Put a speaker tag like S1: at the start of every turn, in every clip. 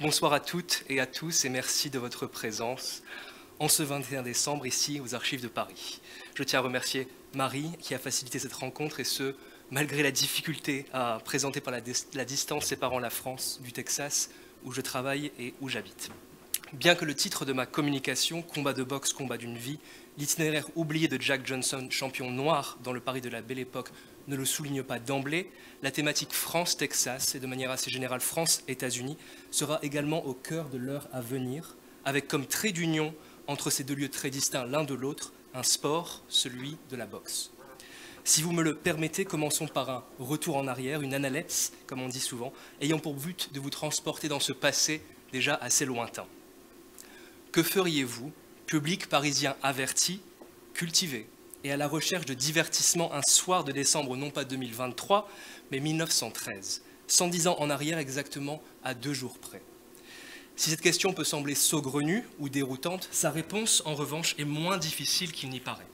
S1: Bonsoir à toutes et à tous et merci de votre présence en ce 21 décembre ici aux Archives de Paris. Je tiens à remercier Marie qui a facilité cette rencontre et ce, malgré la difficulté à présenter par la distance séparant la France du Texas où je travaille et où j'habite. Bien que le titre de ma communication, Combat de boxe, combat d'une vie, l'itinéraire oublié de Jack Johnson, champion noir dans le Paris de la Belle Époque, ne le souligne pas d'emblée, la thématique France-Texas et de manière assez générale France-États-Unis sera également au cœur de l'heure à venir, avec comme trait d'union entre ces deux lieux très distincts l'un de l'autre, un sport, celui de la boxe. Si vous me le permettez, commençons par un retour en arrière, une analepse, comme on dit souvent, ayant pour but de vous transporter dans ce passé déjà assez lointain. Que feriez-vous, public parisien averti, cultivé et à la recherche de divertissement un soir de décembre, non pas 2023, mais 1913, 110 ans en arrière exactement à 2 jours près? Si cette question peut sembler saugrenue ou déroutante, sa réponse, en revanche, est moins difficile qu'il n'y paraît.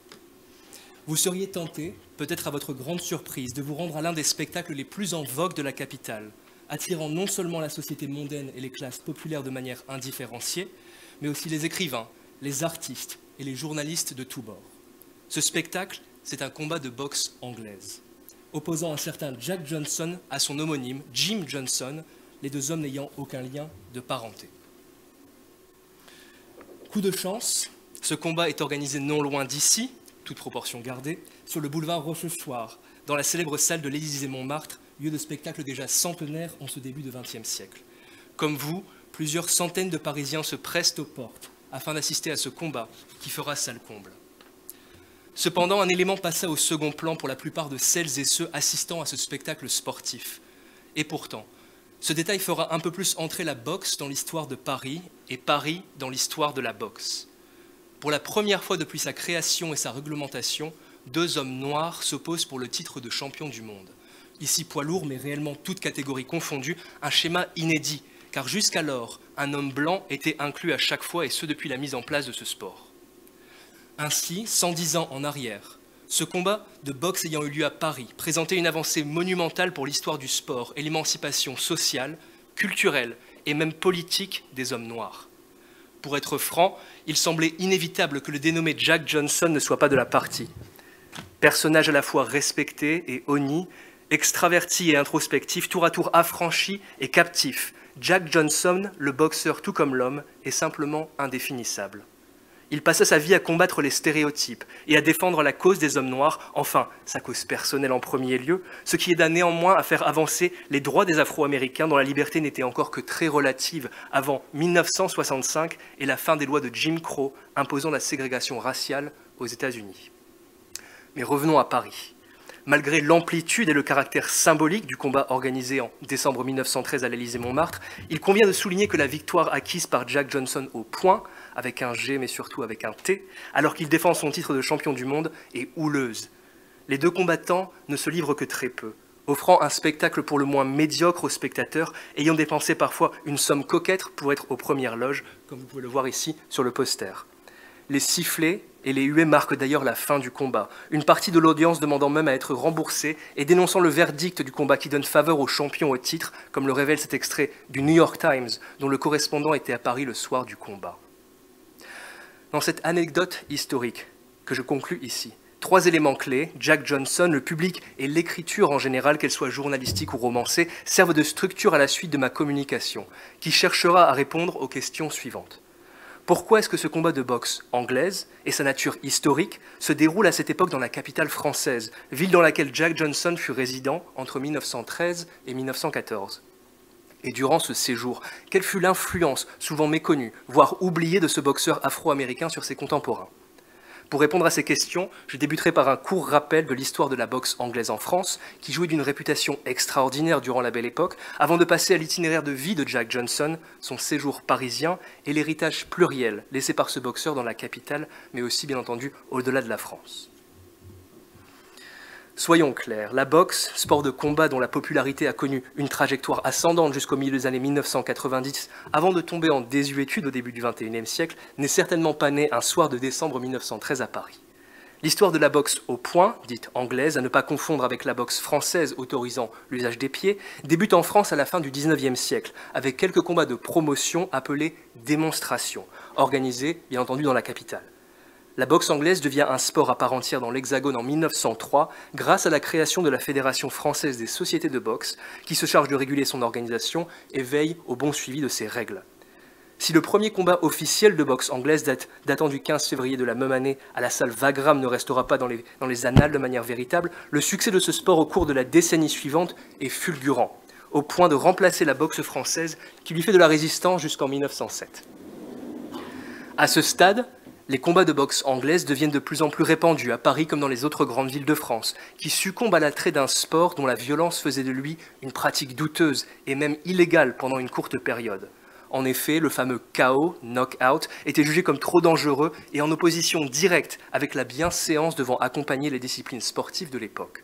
S1: Vous seriez tenté, peut-être à votre grande surprise, de vous rendre à l'un des spectacles les plus en vogue de la capitale, attirant non seulement la société mondaine et les classes populaires de manière indifférenciée, mais aussi les écrivains, les artistes et les journalistes de tous bords. Ce spectacle, c'est un combat de boxe anglaise, opposant un certain Jack Johnson à son homonyme, Jim Johnson, les deux hommes n'ayant aucun lien de parenté. Coup de chance, ce combat est organisé non loin d'ici, toute proportion gardée, sur le boulevard Rochechouart, dans la célèbre salle de l'Élysée-Montmartre, lieu de spectacle déjà centenaire en ce début de XXe siècle. Comme vous, plusieurs centaines de Parisiens se pressent aux portes afin d'assister à ce combat qui fera salle comble. Cependant, un élément passa au second plan pour la plupart de celles et ceux assistant à ce spectacle sportif. Et pourtant, ce détail fera un peu plus entrer la boxe dans l'histoire de Paris et Paris dans l'histoire de la boxe. Pour la première fois depuis sa création et sa réglementation, 2 hommes noirs s'opposent pour le titre de champion du monde. Ici poids lourd, mais réellement toutes catégories confondues, un schéma inédit, car jusqu'alors, un homme blanc était inclus à chaque fois et ce depuis la mise en place de ce sport. Ainsi, 110 ans en arrière, ce combat de boxe ayant eu lieu à Paris présentait une avancée monumentale pour l'histoire du sport et l'émancipation sociale, culturelle et même politique des hommes noirs. Pour être franc, il semblait inévitable que le dénommé Jack Johnson ne soit pas de la partie. Personnage à la fois respecté et honni, extraverti et introspectif, tour à tour affranchi et captif, Jack Johnson, le boxeur tout comme l'homme, est simplement indéfinissable. Il passa sa vie à combattre les stéréotypes et à défendre la cause des hommes noirs, enfin, sa cause personnelle en premier lieu, ce qui aida néanmoins à faire avancer les droits des Afro-Américains dont la liberté n'était encore que très relative avant 1965 et la fin des lois de Jim Crow imposant la ségrégation raciale aux États-Unis. Mais revenons à Paris. Malgré l'amplitude et le caractère symbolique du combat organisé en décembre 1913 à l'Élysée-Montmartre, il convient de souligner que la victoire acquise par Jack Johnson au point, avec un G mais surtout avec un T, alors qu'il défend son titre de champion du monde, est houleuse. Les deux combattants ne se livrent que très peu, offrant un spectacle pour le moins médiocre aux spectateurs, ayant dépensé parfois une somme coquette pour être aux premières loges, comme vous pouvez le voir ici sur le poster. Les sifflets et les huées marquent d'ailleurs la fin du combat, une partie de l'audience demandant même à être remboursée et dénonçant le verdict du combat qui donne faveur au champion au titre, comme le révèle cet extrait du New York Times, dont le correspondant était à Paris le soir du combat. Dans cette anecdote historique que je conclus ici, 3 éléments clés, Jack Johnson, le public et l'écriture en général, qu'elle soit journalistique ou romancée, servent de structure à la suite de ma communication, qui cherchera à répondre aux questions suivantes. Pourquoi est-ce que ce combat de boxe anglaise et sa nature historique se déroule à cette époque dans la capitale française, ville dans laquelle Jack Johnson fut résident entre 1913 et 1914 ? Et durant ce séjour, quelle fut l'influence, souvent méconnue, voire oubliée de ce boxeur afro-américain sur ses contemporains ? Pour répondre à ces questions, je débuterai par un court rappel de l'histoire de la boxe anglaise en France, qui jouit d'une réputation extraordinaire durant la Belle Époque, avant de passer à l'itinéraire de vie de Jack Johnson, son séjour parisien et l'héritage pluriel laissé par ce boxeur dans la capitale, mais aussi bien entendu au-delà de la France. Soyons clairs, la boxe, sport de combat dont la popularité a connu une trajectoire ascendante jusqu'au milieu des années 1990, avant de tomber en désuétude au début du XXIe siècle, n'est certainement pas née un soir de décembre 1913 à Paris. L'histoire de la boxe au poing, dite anglaise, à ne pas confondre avec la boxe française autorisant l'usage des pieds, débute en France à la fin du XIXe siècle, avec quelques combats de promotion appelés démonstrations, organisés bien entendu dans la capitale. La boxe anglaise devient un sport à part entière dans l'Hexagone en 1903 grâce à la création de la Fédération française des sociétés de boxe qui se charge de réguler son organisation et veille au bon suivi de ses règles. Si le premier combat officiel de boxe anglaise datant du 15 février de la même année à la salle Wagram ne restera pas dans les annales de manière véritable, le succès de ce sport au cours de la décennie suivante est fulgurant, au point de remplacer la boxe française qui lui fait de la résistance jusqu'en 1907. À ce stade, les combats de boxe anglaise deviennent de plus en plus répandus à Paris comme dans les autres grandes villes de France, qui succombent à l'attrait d'un sport dont la violence faisait de lui une pratique douteuse et même illégale pendant une courte période. En effet, le fameux KO, knock-out, était jugé comme trop dangereux et en opposition directe avec la bienséance devant accompagner les disciplines sportives de l'époque.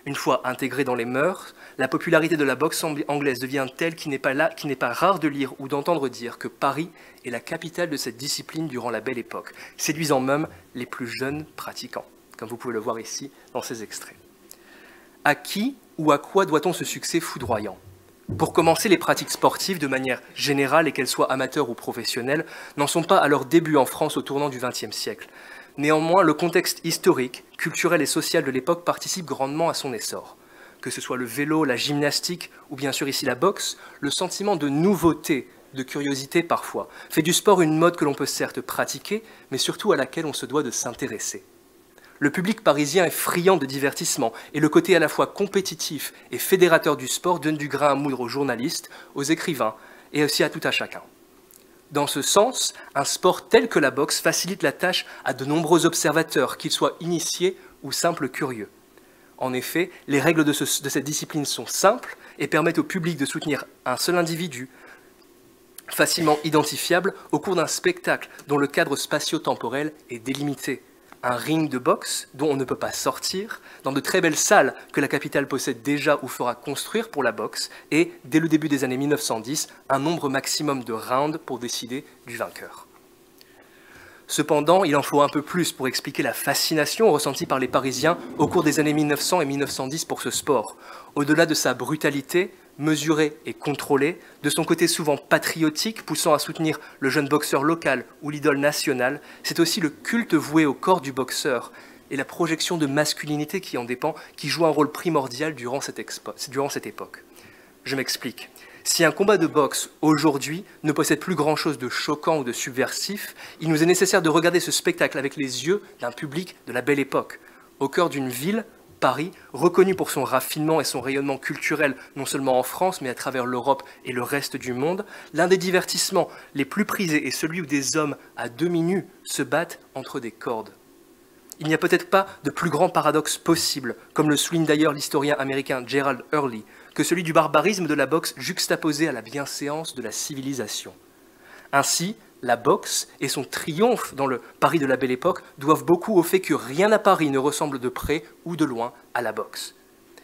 S1: Une fois intégrée dans les mœurs, la popularité de la boxe anglaise devient telle qu'il n'est pas rare de lire ou d'entendre dire que Paris est la capitale de cette discipline durant la Belle Époque, séduisant même les plus jeunes pratiquants, comme vous pouvez le voir ici dans ces extraits. À qui ou à quoi doit-on ce succès foudroyant ? Pour commencer, les pratiques sportives, de manière générale, et qu'elles soient amateurs ou professionnelles, n'en sont pas à leur début en France au tournant du XXe siècle. Néanmoins, le contexte historique, culturel et social de l'époque participe grandement à son essor. Que ce soit le vélo, la gymnastique ou bien sûr ici la boxe, le sentiment de nouveauté, de curiosité parfois, fait du sport une mode que l'on peut certes pratiquer, mais surtout à laquelle on se doit de s'intéresser. Le public parisien est friand de divertissement et le côté à la fois compétitif et fédérateur du sport donne du grain à moudre aux journalistes, aux écrivains et aussi à tout à chacun. Dans ce sens, un sport tel que la boxe facilite la tâche à de nombreux observateurs, qu'ils soient initiés ou simples curieux. En effet, les règles de cette discipline sont simples et permettent au public de soutenir un seul individu, facilement identifiable au cours d'un spectacle dont le cadre spatio-temporel est délimité. Un ring de boxe dont on ne peut pas sortir, dans de très belles salles que la capitale possède déjà ou fera construire pour la boxe, et, dès le début des années 1910, un nombre maximum de rounds pour décider du vainqueur. Cependant, il en faut un peu plus pour expliquer la fascination ressentie par les Parisiens au cours des années 1900 et 1910 pour ce sport. Au-delà de sa brutalité, mesurée et contrôlée, de son côté souvent patriotique, poussant à soutenir le jeune boxeur local ou l'idole nationale, c'est aussi le culte voué au corps du boxeur et la projection de masculinité qui en dépend, qui joue un rôle primordial durant cette époque. Je m'explique. Si un combat de boxe, aujourd'hui, ne possède plus grand-chose de choquant ou de subversif, il nous est nécessaire de regarder ce spectacle avec les yeux d'un public de la Belle Époque, au cœur d'une ville, Paris, reconnu pour son raffinement et son rayonnement culturel, non seulement en France, mais à travers l'Europe et le reste du monde, l'un des divertissements les plus prisés est celui où des hommes à demi-nus se battent entre des cordes. Il n'y a peut-être pas de plus grand paradoxe possible, comme le souligne d'ailleurs l'historien américain Gerald Early, que celui du barbarisme de la boxe juxtaposé à la bienséance de la civilisation. Ainsi, la boxe et son triomphe dans le Paris de la Belle Époque doivent beaucoup au fait que rien à Paris ne ressemble de près ou de loin à la boxe.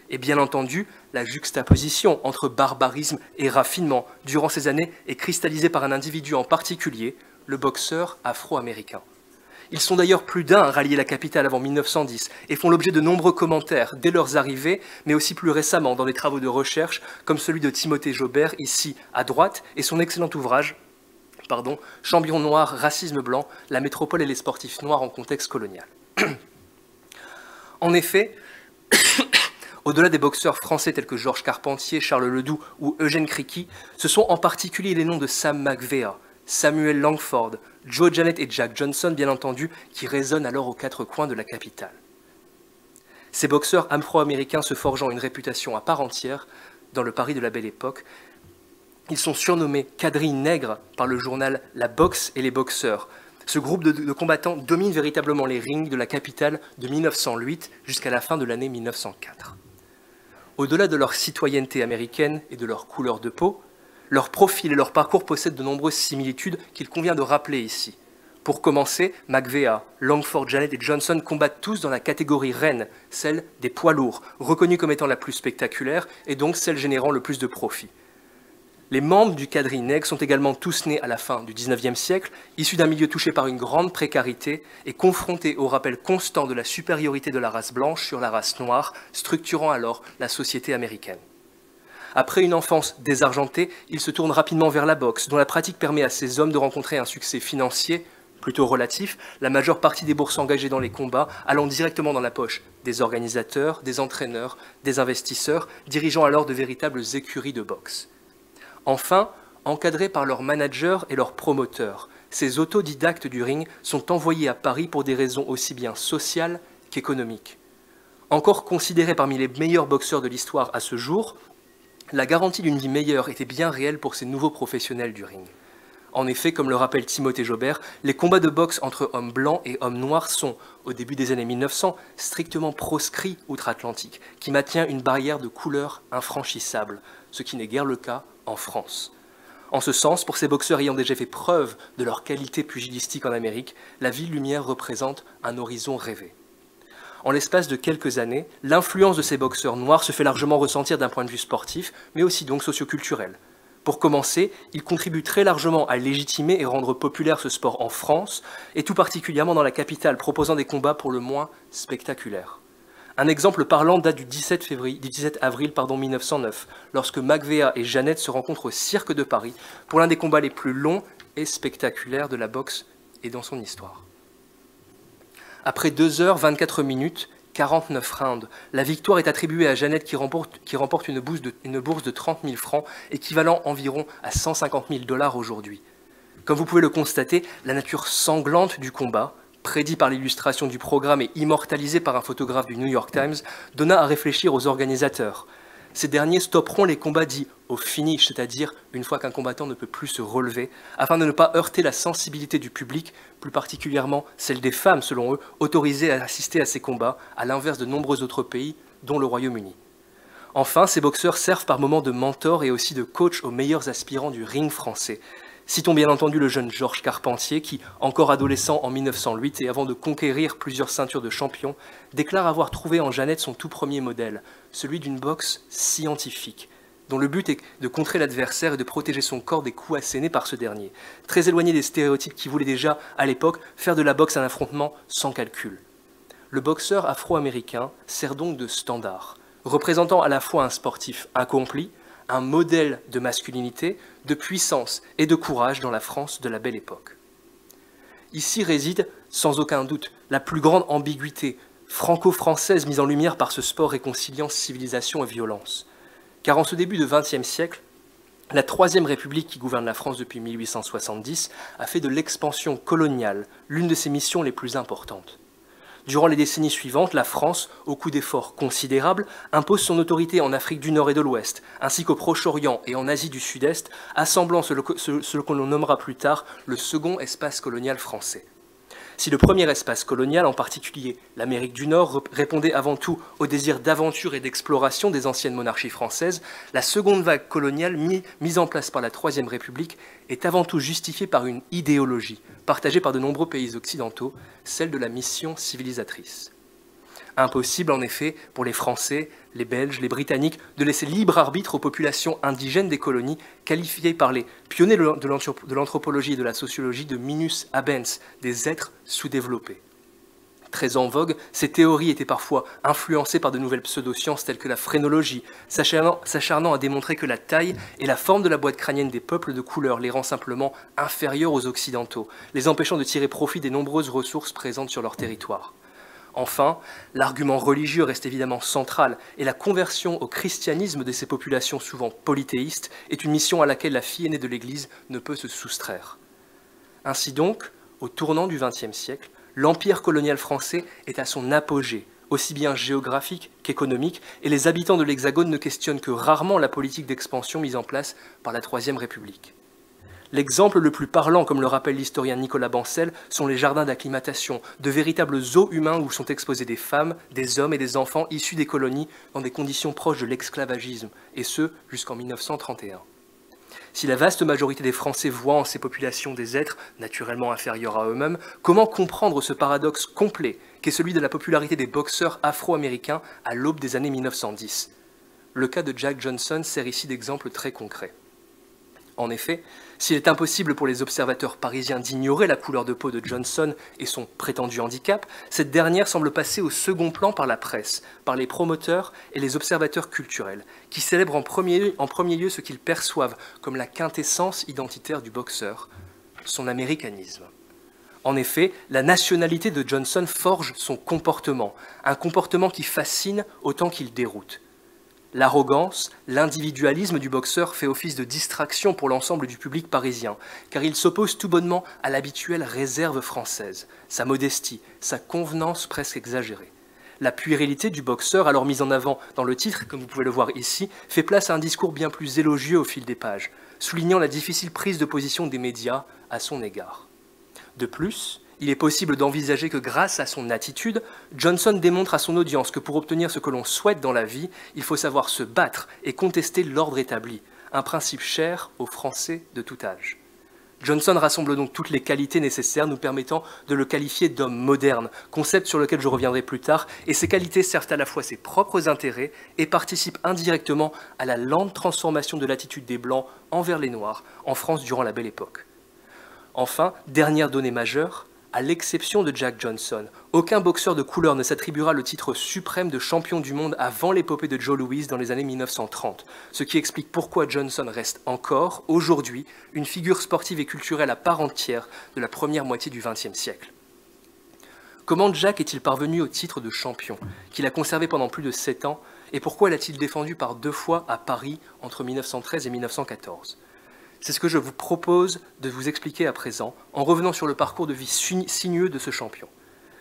S1: Et bien entendu, la juxtaposition entre barbarisme et raffinement durant ces années est cristallisée par un individu en particulier, le boxeur afro-américain. Ils sont d'ailleurs plus d'un à rallier la capitale avant 1910 et font l'objet de nombreux commentaires dès leurs arrivées, mais aussi plus récemment dans des travaux de recherche comme celui de Timothée Jobert, ici à droite, et son excellent ouvrage Champion noir, racisme blanc, la métropole et les sportifs noirs en contexte colonial. En effet, au-delà des boxeurs français tels que Georges Carpentier, Charles Ledoux ou Eugène Criqui, ce sont en particulier les noms de Sam McVea, Samuel Langford, Joe Janet et Jack Johnson, bien entendu, qui résonnent alors aux quatre coins de la capitale. Ces boxeurs afro-américains se forgeant une réputation à part entière dans le Paris de la Belle Époque, ils sont surnommés quadrilles nègres par le journal La Boxe et les Boxeurs. Ce groupe de combattants domine véritablement les rings de la capitale de 1908 jusqu'à la fin de l'année 1904. Au-delà de leur citoyenneté américaine et de leur couleur de peau, leur profil et leur parcours possèdent de nombreuses similitudes qu'il convient de rappeler ici. Pour commencer, McVea, Langford, Janet et Johnson combattent tous dans la catégorie reine, celle des poids lourds, reconnue comme étant la plus spectaculaire et donc celle générant le plus de profit. Les membres du quadrineg sont également tous nés à la fin du XIXe siècle, issus d'un milieu touché par une grande précarité et confrontés au rappel constant de la supériorité de la race blanche sur la race noire, structurant alors la société américaine. Après une enfance désargentée, ils se tournent rapidement vers la boxe, dont la pratique permet à ces hommes de rencontrer un succès financier plutôt relatif, la majeure partie des bourses engagées dans les combats allant directement dans la poche des organisateurs, des entraîneurs, des investisseurs, dirigeant alors de véritables écuries de boxe. Enfin, encadrés par leurs managers et leurs promoteurs, ces autodidactes du ring sont envoyés à Paris pour des raisons aussi bien sociales qu'économiques. Encore considérés parmi les meilleurs boxeurs de l'histoire à ce jour, la garantie d'une vie meilleure était bien réelle pour ces nouveaux professionnels du ring. En effet, comme le rappelle Timothée Jobert, les combats de boxe entre hommes blancs et hommes noirs sont, au début des années 1900, strictement proscrits outre-Atlantique, qui maintient une barrière de couleur infranchissable, ce qui n'est guère le cas en France. En ce sens, pour ces boxeurs ayant déjà fait preuve de leur qualité pugilistique en Amérique, la Ville Lumière représente un horizon rêvé. En l'espace de quelques années, l'influence de ces boxeurs noirs se fait largement ressentir d'un point de vue sportif, mais aussi donc socioculturel. Pour commencer, ils contribuent très largement à légitimer et rendre populaire ce sport en France, et tout particulièrement dans la capitale, proposant des combats pour le moins spectaculaires. Un exemple parlant date du 17 avril 1909, lorsque Magvéa et Jeannette se rencontrent au Cirque de Paris pour l'un des combats les plus longs et spectaculaires de la boxe et dans son histoire. Après 2 heures 24 minutes, 49 rounds, la victoire est attribuée à Jeannette qui remporte une bourse de 30 000 francs, équivalent environ à 150 000 $ aujourd'hui. Comme vous pouvez le constater, la nature sanglante du combat, prédit par l'illustration du programme et immortalisé par un photographe du New York Times, donna à réfléchir aux organisateurs. Ces derniers stopperont les combats dits au finish, c'est-à-dire une fois qu'un combattant ne peut plus se relever, afin de ne pas heurter la sensibilité du public, plus particulièrement celle des femmes, selon eux, autorisées à assister à ces combats, à l'inverse de nombreux autres pays, dont le Royaume-Uni. Enfin, ces boxeurs servent par moments de mentor et aussi de coach aux meilleurs aspirants du ring français. Citons bien entendu le jeune Georges Carpentier qui, encore adolescent en 1908 et avant de conquérir plusieurs ceintures de champion, déclare avoir trouvé en Jeannette son tout premier modèle, celui d'une boxe scientifique, dont le but est de contrer l'adversaire et de protéger son corps des coups assénés par ce dernier, très éloigné des stéréotypes qui voulaient déjà, à l'époque, faire de la boxe un affrontement sans calcul. Le boxeur afro-américain sert donc de standard, représentant à la fois un sportif accompli, un modèle de masculinité, de puissance et de courage dans la France de la Belle Époque. Ici réside, sans aucun doute, la plus grande ambiguïté franco-française mise en lumière par ce sport réconciliant civilisation et violence. Car en ce début de XXe siècle, la Troisième République qui gouverne la France depuis 1870 a fait de l'expansion coloniale l'une de ses missions les plus importantes. Durant les décennies suivantes, la France, au coup d'efforts considérables, impose son autorité en Afrique du Nord et de l'Ouest, ainsi qu'au Proche-Orient et en Asie du Sud-Est, assemblant ce que l'on nommera plus tard le second espace colonial français. Si le premier espace colonial, en particulier l'Amérique du Nord, répondait avant tout au désir d'aventure et d'exploration des anciennes monarchies françaises, la seconde vague coloniale mise en place par la Troisième République est avant tout justifiée par une idéologie, partagée par de nombreux pays occidentaux, celle de la mission civilisatrice. Impossible, en effet, pour les Français, les Belges, les Britanniques, de laisser libre arbitre aux populations indigènes des colonies, qualifiées par les pionniers de l'anthropologie et de la sociologie de minus habens, des êtres sous-développés. Très en vogue, ces théories étaient parfois influencées par de nouvelles pseudosciences telles que la phrénologie, s'acharnant à démontrer que la taille et la forme de la boîte crânienne des peuples de couleur les rend simplement inférieurs aux Occidentaux, les empêchant de tirer profit des nombreuses ressources présentes sur leur territoire. Enfin, l'argument religieux reste évidemment central et la conversion au christianisme de ces populations souvent polythéistes est une mission à laquelle la fille aînée de l'Église ne peut se soustraire. Ainsi donc, au tournant du XXe siècle, l'empire colonial français est à son apogée, aussi bien géographique qu'économique, et les habitants de l'Hexagone ne questionnent que rarement la politique d'expansion mise en place par la Troisième République. L'exemple le plus parlant, comme le rappelle l'historien Nicolas Bancel, sont les jardins d'acclimatation, de véritables zoos humains où sont exposés des femmes, des hommes et des enfants issus des colonies dans des conditions proches de l'esclavagisme, et ce jusqu'en 1931. Si la vaste majorité des Français voient en ces populations des êtres naturellement inférieurs à eux-mêmes, comment comprendre ce paradoxe complet qu'est celui de la popularité des boxeurs afro-américains à l'aube des années 1910 ? Le cas de Jack Johnson sert ici d'exemple très concret. En effet, s'il est impossible pour les observateurs parisiens d'ignorer la couleur de peau de Johnson et son prétendu handicap, cette dernière semble passer au second plan par la presse, par les promoteurs et les observateurs culturels, qui célèbrent en premier lieu ce qu'ils perçoivent comme la quintessence identitaire du boxeur, son américanisme. En effet, la nationalité de Johnson forge son comportement, un comportement qui fascine autant qu'il déroute. L'arrogance, l'individualisme du boxeur fait office de distraction pour l'ensemble du public parisien, car il s'oppose tout bonnement à l'habituelle réserve française, sa modestie, sa convenance presque exagérée. La puérilité du boxeur, alors mise en avant dans le titre, comme vous pouvez le voir ici, fait place à un discours bien plus élogieux au fil des pages, soulignant la difficile prise de position des médias à son égard. De plus, il est possible d'envisager que grâce à son attitude, Johnson démontre à son audience que pour obtenir ce que l'on souhaite dans la vie, il faut savoir se battre et contester l'ordre établi, un principe cher aux Français de tout âge. Johnson rassemble donc toutes les qualités nécessaires nous permettant de le qualifier d'homme moderne, concept sur lequel je reviendrai plus tard, et ces qualités servent à la fois ses propres intérêts et participent indirectement à la lente transformation de l'attitude des Blancs envers les Noirs en France durant la Belle Époque. Enfin, dernière donnée majeure, à l'exception de Jack Johnson, aucun boxeur de couleur ne s'attribuera le titre suprême de champion du monde avant l'épopée de Joe Louis dans les années 1930, ce qui explique pourquoi Johnson reste encore, aujourd'hui, une figure sportive et culturelle à part entière de la première moitié du XXe siècle. Comment Jack est-il parvenu au titre de champion, qu'il a conservé pendant plus de 7 ans, et pourquoi l'a-t-il défendu par 2 fois à Paris entre 1913 et 1914 ? C'est ce que je vous propose de vous expliquer à présent, en revenant sur le parcours de vie sinueux de ce champion.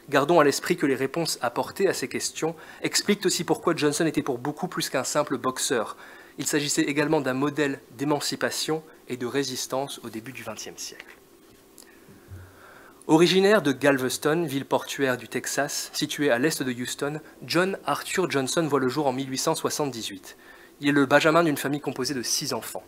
S1: Gardons à l'esprit que les réponses apportées à ces questions expliquent aussi pourquoi Johnson était pour beaucoup plus qu'un simple boxeur. Il s'agissait également d'un modèle d'émancipation et de résistance au début du XXe siècle. Originaire de Galveston, ville portuaire du Texas, située à l'est de Houston, John Arthur Johnson voit le jour en 1878. Il est le benjamin d'une famille composée de 6 enfants.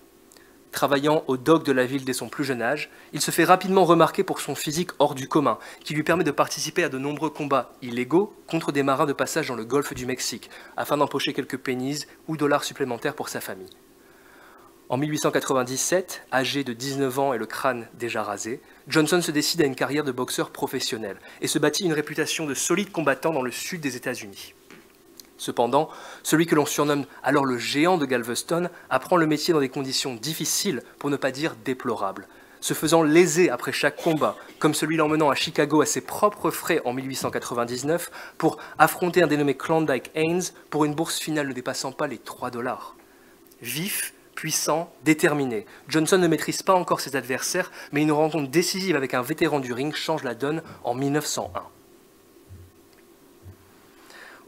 S1: Travaillant au dock de la ville dès son plus jeune âge, il se fait rapidement remarquer pour son physique hors du commun, qui lui permet de participer à de nombreux combats illégaux contre des marins de passage dans le golfe du Mexique, afin d'empocher quelques pennies ou dollars supplémentaires pour sa famille. En 1897, âgé de 19 ans et le crâne déjà rasé, Johnson se décide à une carrière de boxeur professionnel et se bâtit une réputation de solide combattant dans le sud des États-Unis. Cependant, celui que l'on surnomme alors le géant de Galveston apprend le métier dans des conditions difficiles, pour ne pas dire déplorables, se faisant léser après chaque combat, comme celui l'emmenant à Chicago à ses propres frais en 1899 pour affronter un dénommé Klondike Haynes pour une bourse finale ne dépassant pas les $3. Vif, puissant, déterminé, Johnson ne maîtrise pas encore ses adversaires, mais une rencontre décisive avec un vétéran du ring change la donne en 1901.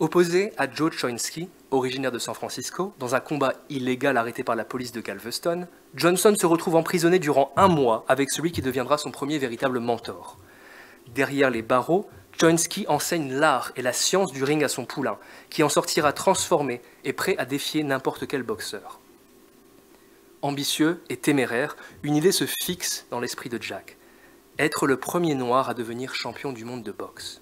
S1: Opposé à Joe Choinsky, originaire de San Francisco, dans un combat illégal arrêté par la police de Galveston, Johnson se retrouve emprisonné durant 1 mois avec celui qui deviendra son premier véritable mentor. Derrière les barreaux, Choinsky enseigne l'art et la science du ring à son poulain, qui en sortira transformé et prêt à défier n'importe quel boxeur. Ambitieux et téméraire, une idée se fixe dans l'esprit de Jack. Être le premier noir à devenir champion du monde de boxe.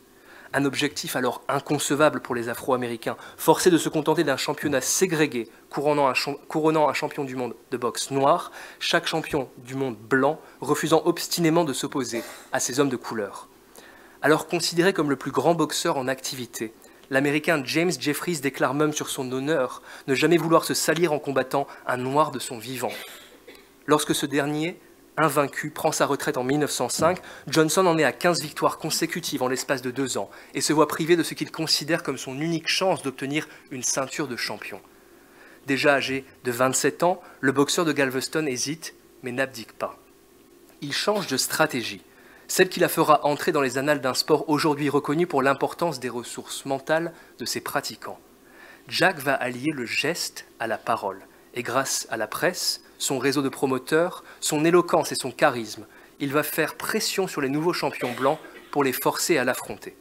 S1: Un objectif alors inconcevable pour les Afro-Américains, forcés de se contenter d'un championnat ségrégué, couronnant un champion du monde de boxe noir, chaque champion du monde blanc refusant obstinément de s'opposer à ces hommes de couleur. Alors considéré comme le plus grand boxeur en activité, l'Américain James Jeffries déclare même sur son honneur ne jamais vouloir se salir en combattant un noir de son vivant. Lorsque ce dernier, invaincu, prend sa retraite en 1905, Johnson en est à 15 victoires consécutives en l'espace de 2 ans et se voit privé de ce qu'il considère comme son unique chance d'obtenir une ceinture de champion. Déjà âgé de 27 ans, le boxeur de Galveston hésite, mais n'abdique pas. Il change de stratégie, celle qui la fera entrer dans les annales d'un sport aujourd'hui reconnu pour l'importance des ressources mentales de ses pratiquants. Jack va allier le geste à la parole, et grâce à la presse, son réseau de promoteurs, son éloquence et son charisme, il va faire pression sur les nouveaux champions blancs pour les forcer à l'affronter.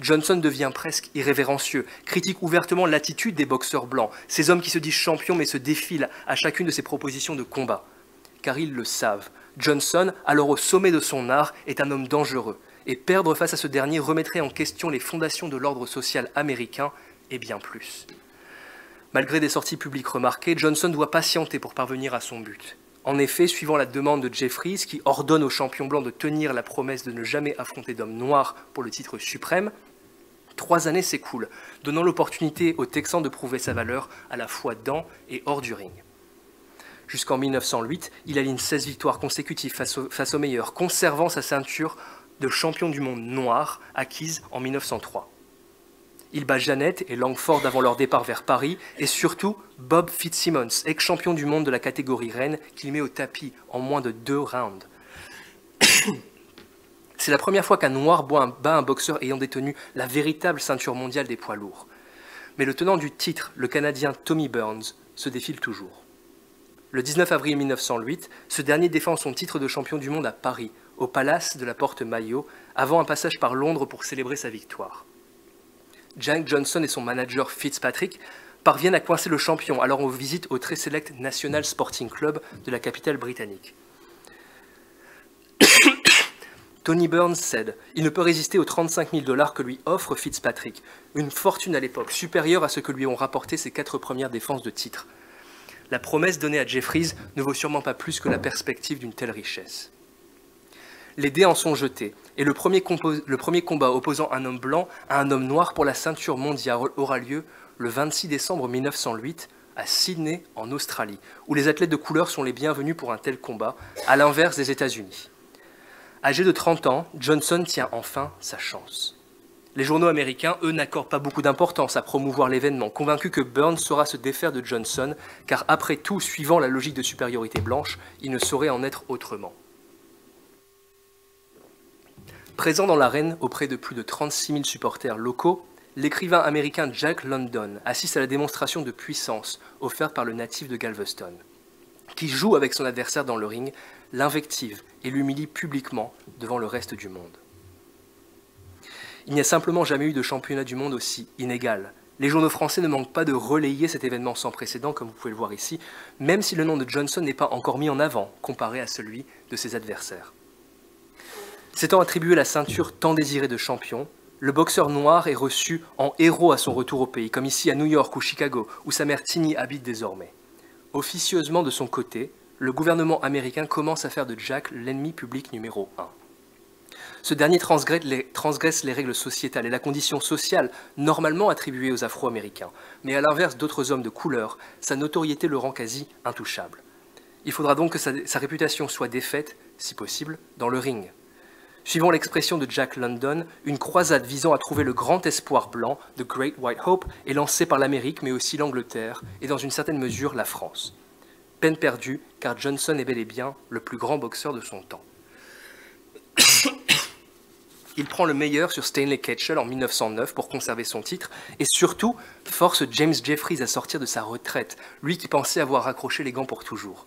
S1: Johnson devient presque irrévérencieux, critique ouvertement l'attitude des boxeurs blancs, ces hommes qui se disent champions mais se défilent à chacune de ses propositions de combat. Car ils le savent, Johnson, alors au sommet de son art, est un homme dangereux, et perdre face à ce dernier remettrait en question les fondations de l'ordre social américain, et bien plus. Malgré des sorties publiques remarquées, Johnson doit patienter pour parvenir à son but. En effet, suivant la demande de Jeffries, qui ordonne aux champions blancs de tenir la promesse de ne jamais affronter d'hommes noirs pour le titre suprême, 3 années s'écoulent, donnant l'opportunité aux Texans de prouver sa valeur à la fois dans et hors du ring. Jusqu'en 1908, il aligne 16 victoires consécutives face aux meilleurs, conservant sa ceinture de champion du monde noir acquise en 1903. Il bat Jeannette et Langford avant leur départ vers Paris, et surtout Bob Fitzsimmons, ex-champion du monde de la catégorie reine, qu'il met au tapis en moins de 2 rounds. C'est la première fois qu'un noir bat un boxeur ayant détenu la véritable ceinture mondiale des poids lourds. Mais le tenant du titre, le Canadien Tommy Burns, se défile toujours. Le 19 avril 1908, ce dernier défend son titre de champion du monde à Paris, au Palace de la Porte-Maillot, avant un passage par Londres pour célébrer sa victoire. Jack Johnson et son manager Fitzpatrick parviennent à coincer le champion, alors on visite au très select National Sporting Club de la capitale britannique. Tony Burns cède. Il ne peut résister aux 35 000 $ que lui offre Fitzpatrick, une fortune à l'époque supérieure à ce que lui ont rapporté ses 4 premières défenses de titre. La promesse donnée à Jeffries ne vaut sûrement pas plus que la perspective d'une telle richesse. Les dés en sont jetés, et le premier combat opposant un homme blanc à un homme noir pour la ceinture mondiale aura lieu le 26 décembre 1908 à Sydney, en Australie, où les athlètes de couleur sont les bienvenus pour un tel combat, à l'inverse des États-Unis. Âgé de 30 ans, Johnson tient enfin sa chance. Les journaux américains, eux, n'accordent pas beaucoup d'importance à promouvoir l'événement, convaincus que Burns saura se défaire de Johnson, car après tout, suivant la logique de supériorité blanche, il ne saurait en être autrement. Présent dans l'arène auprès de plus de 36 000 supporters locaux, l'écrivain américain Jack London assiste à la démonstration de puissance offerte par le natif de Galveston, qui joue avec son adversaire dans le ring, l'invective et l'humilie publiquement devant le reste du monde. Il n'y a simplement jamais eu de championnat du monde aussi inégal. Les journaux français ne manquent pas de relayer cet événement sans précédent, comme vous pouvez le voir ici, même si le nom de Johnson n'est pas encore mis en avant, comparé à celui de ses adversaires. S'étant attribué la ceinture tant désirée de champion, le boxeur noir est reçu en héros à son retour au pays, comme ici à New York ou Chicago, où sa mère Tinny habite désormais. Officieusement de son côté, le gouvernement américain commence à faire de Jack l'ennemi public numéro 1. Ce dernier transgresse les règles sociétales et la condition sociale normalement attribuée aux Afro-Américains, mais à l'inverse d'autres hommes de couleur, sa notoriété le rend quasi intouchable. Il faudra donc que sa réputation soit défaite, si possible, dans le ring. Suivant l'expression de Jack London, une croisade visant à trouver le grand espoir blanc, The Great White Hope, est lancée par l'Amérique, mais aussi l'Angleterre, et dans une certaine mesure la France. Peine perdue, car Johnson est bel et bien le plus grand boxeur de son temps. Il prend le meilleur sur Stanley Ketchel en 1909 pour conserver son titre, et surtout force James Jeffries à sortir de sa retraite, lui qui pensait avoir raccroché les gants pour toujours.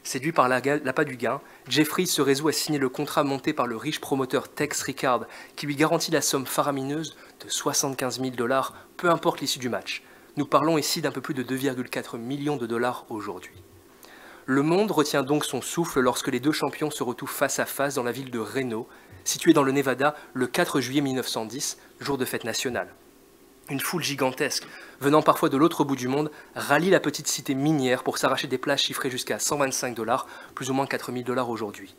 S1: Séduit par l'appât du gain, Jeffries se résout à signer le contrat monté par le riche promoteur Tex Rickard, qui lui garantit la somme faramineuse de 75 000 $, peu importe l'issue du match. Nous parlons ici d'un peu plus de 2,4 millions de $ aujourd'hui. Le monde retient donc son souffle lorsque les deux champions se retrouvent face à face dans la ville de Reno, située dans le Nevada, le 4 juillet 1910, jour de fête nationale. Une foule gigantesque, venant parfois de l'autre bout du monde, rallie la petite cité minière pour s'arracher des places chiffrées jusqu'à 125 $, plus ou moins 4 000 $ aujourd'hui.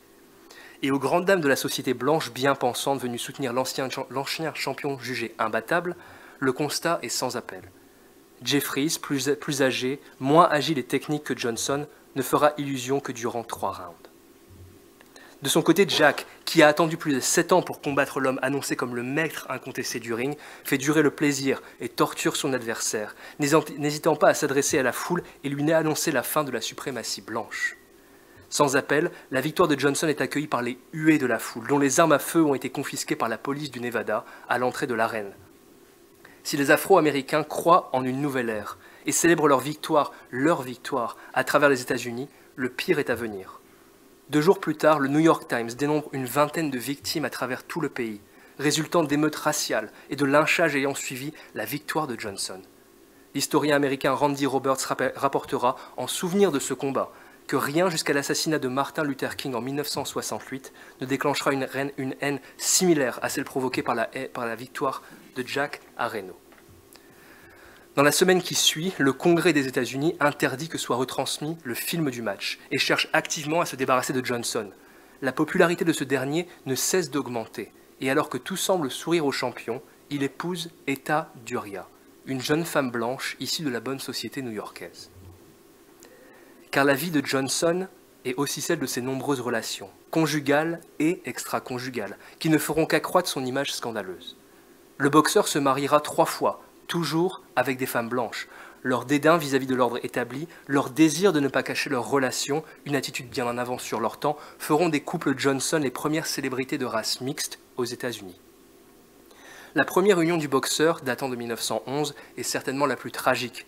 S1: Et aux grandes dames de la société blanche bien pensante venues soutenir l'ancien champion jugé imbattable, le constat est sans appel. Jeffries, plus âgé, moins agile et technique que Johnson, ne fera illusion que durant 3 rounds. De son côté, Jack, qui a attendu plus de 7 ans pour combattre l'homme annoncé comme le maître incontesté du ring, fait durer le plaisir et torture son adversaire, n'hésitant pas à s'adresser à la foule et lui annoncer la fin de la suprématie blanche. Sans appel, la victoire de Johnson est accueillie par les huées de la foule, dont les armes à feu ont été confisquées par la police du Nevada à l'entrée de l'arène. Si les Afro-Américains croient en une nouvelle ère et célèbrent leur victoire, à travers les États-Unis, le pire est à venir. 2 jours plus tard, le New York Times dénombre une vingtaine de victimes à travers tout le pays, résultant d'émeutes raciales et de lynchages ayant suivi la victoire de Johnson. L'historien américain Randy Roberts rapportera, en souvenir de ce combat, que rien jusqu'à l'assassinat de Martin Luther King en 1968 ne déclenchera une haine similaire à celle provoquée par la victoire de Jack à Reno. Dans la semaine qui suit, le Congrès des États-Unis interdit que soit retransmis le film du match et cherche activement à se débarrasser de Johnson. La popularité de ce dernier ne cesse d'augmenter, et alors que tout semble sourire au champion, il épouse Etta Duria, une jeune femme blanche issue de la bonne société new-yorkaise. Car la vie de Johnson est aussi celle de ses nombreuses relations, conjugales et extra-conjugales, qui ne feront qu'accroître son image scandaleuse. Le boxeur se mariera 3 fois, toujours avec des femmes blanches. Leur dédain vis-à-vis de l'ordre établi, leur désir de ne pas cacher leurs relations, une attitude bien en avance sur leur temps, feront des couples Johnson les premières célébrités de race mixte aux États-Unis. La première union du boxeur, datant de 1911, est certainement la plus tragique.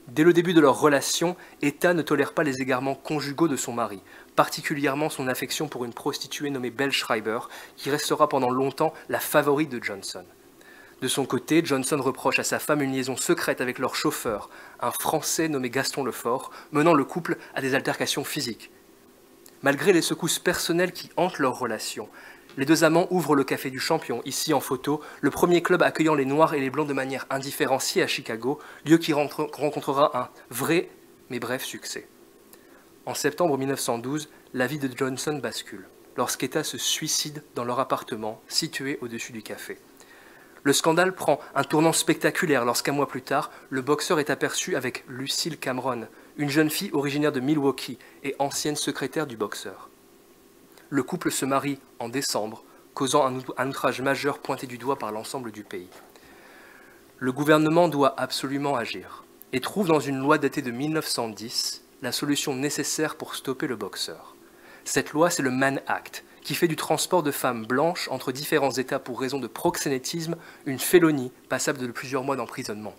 S1: Dès le début de leur relation, Etta ne tolère pas les égarements conjugaux de son mari, particulièrement son affection pour une prostituée nommée Belle Schreiber, qui restera pendant longtemps la favorite de Johnson. De son côté, Johnson reproche à sa femme une liaison secrète avec leur chauffeur, un Français nommé Gaston Lefort, menant le couple à des altercations physiques. Malgré les secousses personnelles qui hantent leur relation, les deux amants ouvrent le Café du Champion, ici en photo, le premier club accueillant les Noirs et les Blancs de manière indifférenciée à Chicago, lieu qui rencontrera un vrai mais bref succès. En septembre 1912, la vie de Johnson bascule, lorsqu'Etta se suicide dans leur appartement situé au-dessus du café. Le scandale prend un tournant spectaculaire lorsqu'un mois plus tard, le boxeur est aperçu avec Lucille Cameron, une jeune fille originaire de Milwaukee et ancienne secrétaire du boxeur. Le couple se marie en décembre, causant un outrage majeur pointé du doigt par l'ensemble du pays. Le gouvernement doit absolument agir et trouve dans une loi datée de 1910 la solution nécessaire pour stopper le boxeur. Cette loi, c'est le Mann Act, qui fait du transport de femmes blanches entre différents États pour raison de proxénétisme une félonie passible de plusieurs mois d'emprisonnement.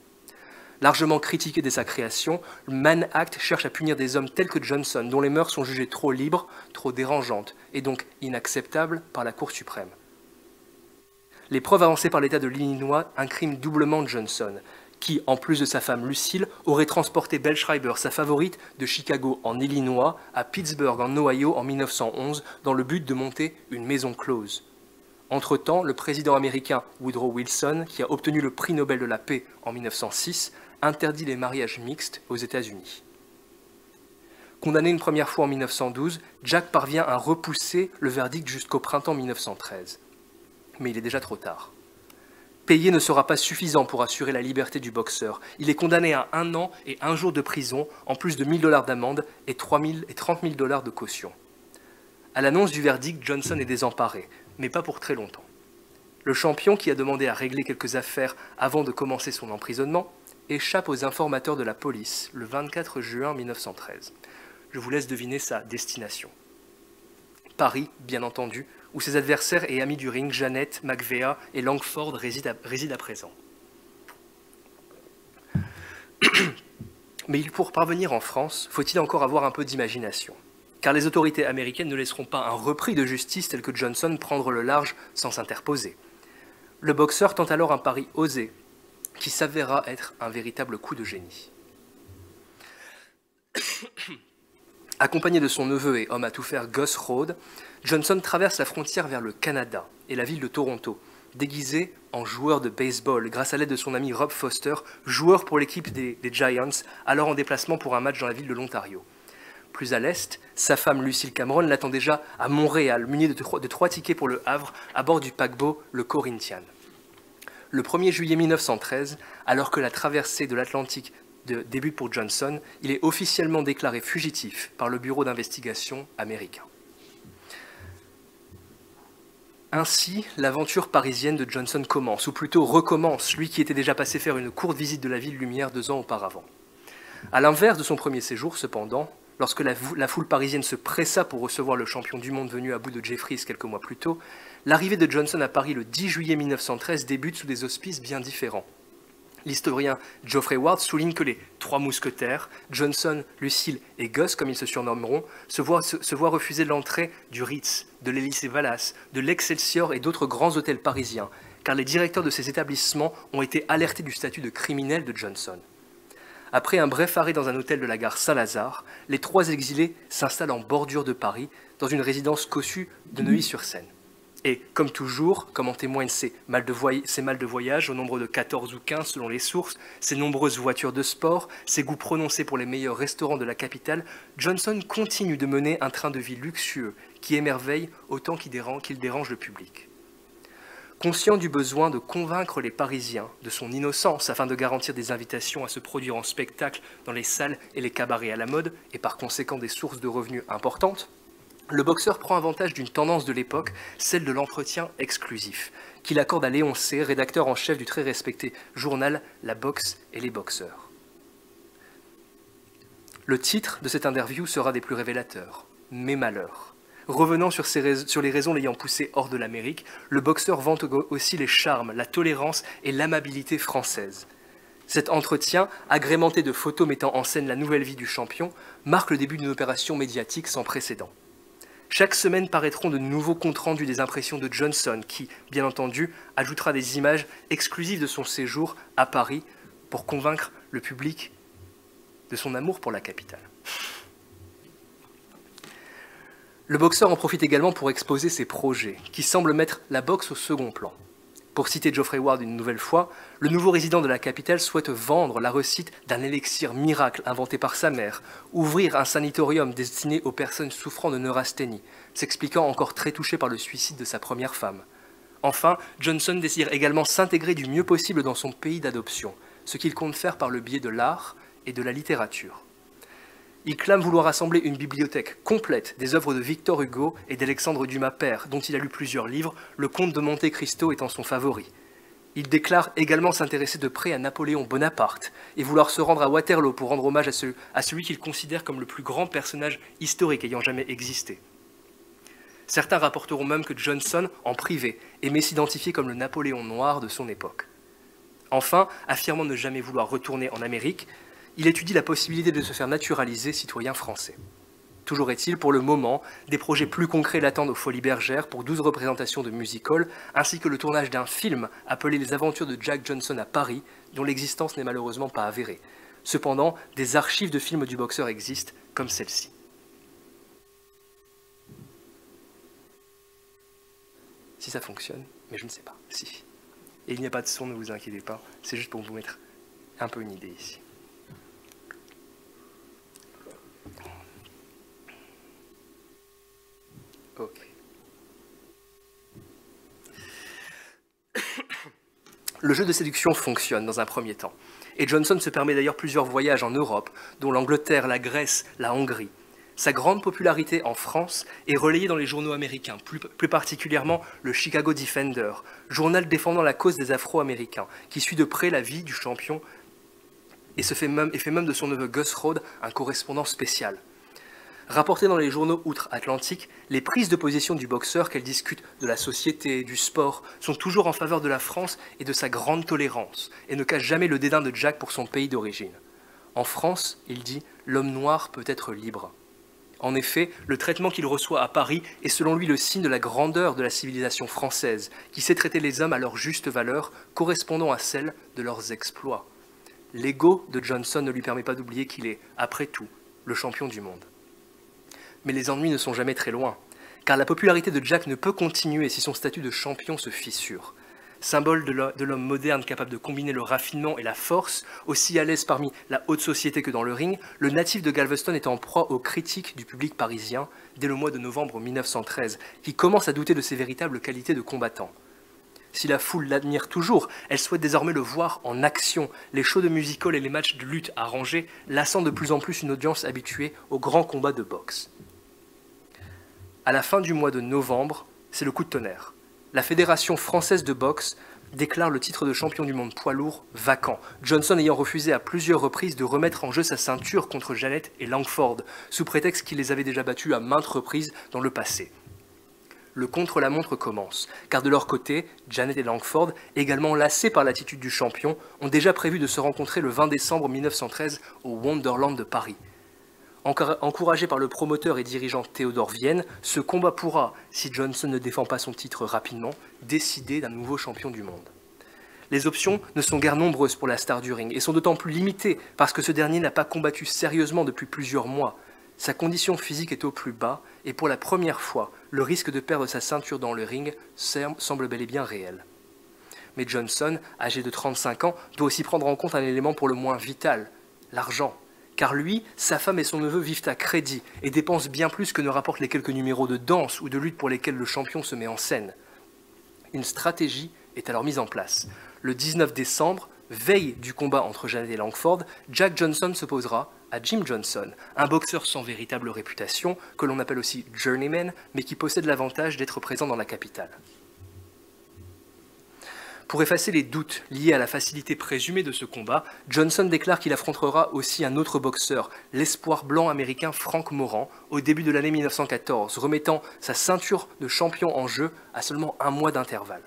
S1: Largement critiqué dès sa création, le Mann Act cherche à punir des hommes tels que Johnson, dont les mœurs sont jugées trop libres, trop dérangeantes, et donc inacceptables par la Cour suprême. Les preuves avancées par l'État de l'Illinois incriment doublement Johnson, qui, en plus de sa femme Lucille, aurait transporté Belle Schreiber, sa favorite, de Chicago en Illinois à Pittsburgh en Ohio en 1911, dans le but de monter une maison close. Entre-temps, le président américain Woodrow Wilson, qui a obtenu le prix Nobel de la paix en 1906, interdit les mariages mixtes aux États-Unis. Condamné une première fois en 1912, Jack parvient à repousser le verdict jusqu'au printemps 1913. Mais il est déjà trop tard. Payer ne sera pas suffisant pour assurer la liberté du boxeur. Il est condamné à 1 an et 1 jour de prison, en plus de 1 000 $ d'amende et 30 000 $ de caution. À l'annonce du verdict, Johnson est désemparé, mais pas pour très longtemps. Le champion, qui a demandé à régler quelques affaires avant de commencer son emprisonnement, échappe aux informateurs de la police le 24 juin 1913. Je vous laisse deviner sa destination. Paris, bien entendu, où ses adversaires et amis du ring, Jeannette, McVea et Langford résident à présent. Mais pour parvenir en France, faut-il encore avoir un peu d'imagination? Car les autorités américaines ne laisseront pas un repris de justice tel que Johnson prendre le large sans s'interposer. Le boxeur tente alors un pari osé, qui s'avéra être un véritable coup de génie. Accompagné de son neveu et homme à tout faire Gus Rhodes, Johnson traverse la frontière vers le Canada et la ville de Toronto, déguisé en joueur de baseball grâce à l'aide de son ami Rob Foster, joueur pour l'équipe des Giants, alors en déplacement pour un match dans la ville de l'Ontario. Plus à l'est, sa femme Lucille Cameron l'attend déjà à Montréal, munie de 3 tickets pour le Havre, à bord du paquebot le Corinthian. Le 1er juillet 1913, alors que la traversée de l'Atlantique débute pour Johnson, il est officiellement déclaré fugitif par le bureau d'investigation américain. Ainsi, l'aventure parisienne de Johnson commence, ou plutôt recommence, lui qui était déjà passé faire une courte visite de la ville lumière 2 ans auparavant. À l'inverse de son premier séjour, cependant, lorsque la foule parisienne se pressa pour recevoir le champion du monde venu à bout de Jeffries quelques mois plus tôt, l'arrivée de Johnson à Paris le 10 juillet 1913 débute sous des auspices bien différents. L'historien Geoffrey Ward souligne que les 3 mousquetaires, Johnson, Lucille et Gus, comme ils se surnommeront, se voient refuser l'entrée du Ritz, de l'Élysée-Valace, de l'Excelsior et d'autres grands hôtels parisiens, car les directeurs de ces établissements ont été alertés du statut de criminel de Johnson. Après un bref arrêt dans un hôtel de la gare Saint-Lazare, les 3 exilés s'installent en bordure de Paris, dans une résidence cossue de Neuilly-sur-Seine. Et comme toujours, comme en témoignent ses malles de voyage au nombre de 14 ou 15 selon les sources, ses nombreuses voitures de sport, ses goûts prononcés pour les meilleurs restaurants de la capitale, Johnson continue de mener un train de vie luxueux qui émerveille autant qu'il dérange le public. Conscient du besoin de convaincre les Parisiens de son innocence afin de garantir des invitations à se produire en spectacle dans les salles et les cabarets à la mode, et par conséquent des sources de revenus importantes, le boxeur prend avantage d'une tendance de l'époque, celle de l'entretien exclusif, qu'il accorde à Léon C., rédacteur en chef du très respecté journal La Boxe et les Boxeurs. Le titre de cette interview sera des plus révélateurs, « Mes malheurs ». Revenant sur les raisons l'ayant poussé hors de l'Amérique, le boxeur vante aussi les charmes, la tolérance et l'amabilité française. Cet entretien, agrémenté de photos mettant en scène la nouvelle vie du champion, marque le début d'une opération médiatique sans précédent. Chaque semaine paraîtront de nouveaux comptes rendus des impressions de Johnson qui, bien entendu, ajoutera des images exclusives de son séjour à Paris pour convaincre le public de son amour pour la capitale. Le boxeur en profite également pour exposer ses projets, qui semblent mettre la boxe au second plan. Pour citer Geoffrey Ward une nouvelle fois, le nouveau résident de la capitale souhaite vendre la recette d'un élixir miracle inventé par sa mère, ouvrir un sanatorium destiné aux personnes souffrant de neurasthénie, s'expliquant encore très touché par le suicide de sa première femme. Enfin, Johnson désire également s'intégrer du mieux possible dans son pays d'adoption, ce qu'il compte faire par le biais de l'art et de la littérature. Il clame vouloir rassembler une bibliothèque complète des œuvres de Victor Hugo et d'Alexandre Dumas père, dont il a lu plusieurs livres, Le Comte de Monte Cristo étant son favori. Il déclare également s'intéresser de près à Napoléon Bonaparte et vouloir se rendre à Waterloo pour rendre hommage à celui qu'il considère comme le plus grand personnage historique ayant jamais existé. Certains rapporteront même que Johnson, en privé, aimait s'identifier comme le Napoléon noir de son époque. Enfin, affirmant ne jamais vouloir retourner en Amérique, il étudie la possibilité de se faire naturaliser citoyen français. Toujours est-il, pour le moment, des projets plus concrets l'attendent aux Folies Bergères pour 12 représentations de music-hall, ainsi que le tournage d'un film appelé Les Aventures de Jack Johnson à Paris, dont l'existence n'est malheureusement pas avérée. Cependant, des archives de films du boxeur existent, comme celle-ci. Si ça fonctionne, mais je ne sais pas, si. Et il n'y a pas de son, ne vous inquiétez pas, c'est juste pour vous mettre un peu une idée ici. Ok. Le jeu de séduction fonctionne dans un premier temps, et Johnson se permet d'ailleurs plusieurs voyages en Europe, dont l'Angleterre, la Grèce, la Hongrie. Sa grande popularité en France est relayée dans les journaux américains, plus particulièrement le Chicago Defender, journal défendant la cause des Afro-Américains, qui suit de près la vie du champion et fait même de son neveu Gus Rhodes un correspondant spécial. Rapportées dans les journaux outre-Atlantique, les prises de position du boxeur, qu'elle discute de la société, du sport, sont toujours en faveur de la France et de sa grande tolérance, et ne cachent jamais le dédain de Jack pour son pays d'origine. En France, il dit « l'homme noir peut être libre ». En effet, le traitement qu'il reçoit à Paris est selon lui le signe de la grandeur de la civilisation française, qui sait traiter les hommes à leur juste valeur, correspondant à celle de leurs exploits. L'ego de Johnson ne lui permet pas d'oublier qu'il est, après tout, le champion du monde. Mais les ennuis ne sont jamais très loin, car la popularité de Jack ne peut continuer si son statut de champion se fissure. Symbole de l'homme moderne capable de combiner le raffinement et la force, aussi à l'aise parmi la haute société que dans le ring, le natif de Galveston est en proie aux critiques du public parisien dès le mois de novembre 1913, qui commence à douter de ses véritables qualités de combattant. Si la foule l'admire toujours, elle souhaite désormais le voir en action, les shows de music-hall et les matchs de lutte arrangés, lassant de plus en plus une audience habituée aux grands combats de boxe. À la fin du mois de novembre, c'est le coup de tonnerre. La Fédération française de boxe déclare le titre de champion du monde poids lourd vacant, Johnson ayant refusé à plusieurs reprises de remettre en jeu sa ceinture contre Janet et Langford, sous prétexte qu'il les avait déjà battus à maintes reprises dans le passé. Le contre-la-montre commence, car de leur côté, Janet et Langford, également lassés par l'attitude du champion, ont déjà prévu de se rencontrer le 20 décembre 1913 au Wonderland de Paris. Encouragé par le promoteur et dirigeant Théodore Vienne, ce combat pourra, si Johnson ne défend pas son titre rapidement, décider d'un nouveau champion du monde. Les options ne sont guère nombreuses pour la star du ring et sont d'autant plus limitées parce que ce dernier n'a pas combattu sérieusement depuis plusieurs mois. Sa condition physique est au plus bas et pour la première fois, le risque de perdre sa ceinture dans le ring semble bel et bien réel. Mais Johnson, âgé de 35 ans, doit aussi prendre en compte un élément pour le moins vital, l'argent. Car lui, sa femme et son neveu vivent à crédit et dépensent bien plus que ne rapportent les quelques numéros de danse ou de lutte pour lesquels le champion se met en scène. Une stratégie est alors mise en place. Le 19 décembre, veille du combat entre Janet et Langford, Jack Johnson s'opposera à Jim Johnson, un boxeur sans véritable réputation, que l'on appelle aussi journeyman, mais qui possède l'avantage d'être présent dans la capitale. Pour effacer les doutes liés à la facilité présumée de ce combat, Johnson déclare qu'il affrontera aussi un autre boxeur, l'espoir blanc américain Frank Moran, au début de l'année 1914, remettant sa ceinture de champion en jeu à seulement un mois d'intervalle.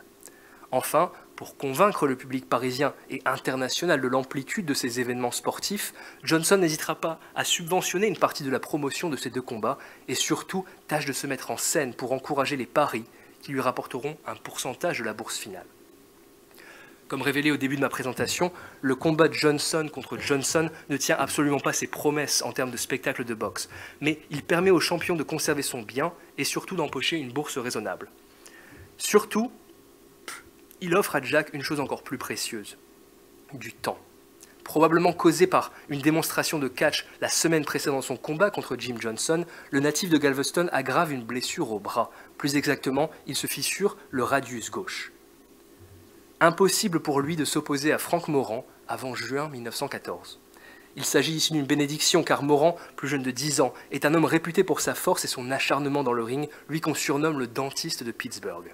S1: Enfin, pour convaincre le public parisien et international de l'amplitude de ces événements sportifs, Johnson n'hésitera pas à subventionner une partie de la promotion de ces deux combats et surtout tâche de se mettre en scène pour encourager les paris qui lui rapporteront un pourcentage de la bourse finale. Comme révélé au début de ma présentation, le combat de Johnson contre Johnson ne tient absolument pas ses promesses en termes de spectacle de boxe, mais il permet au champion de conserver son bien et surtout d'empocher une bourse raisonnable. Surtout, il offre à Jack une chose encore plus précieuse, du temps. Probablement causé par une démonstration de catch la semaine précédant son combat contre Jim Johnson, le natif de Galveston aggrave une blessure au bras. Plus exactement, il se fissure le radius gauche. Impossible pour lui de s'opposer à Frank Moran avant juin 1914. Il s'agit ici d'une bénédiction car Moran, plus jeune de 10 ans, est un homme réputé pour sa force et son acharnement dans le ring, lui qu'on surnomme le dentiste de Pittsburgh.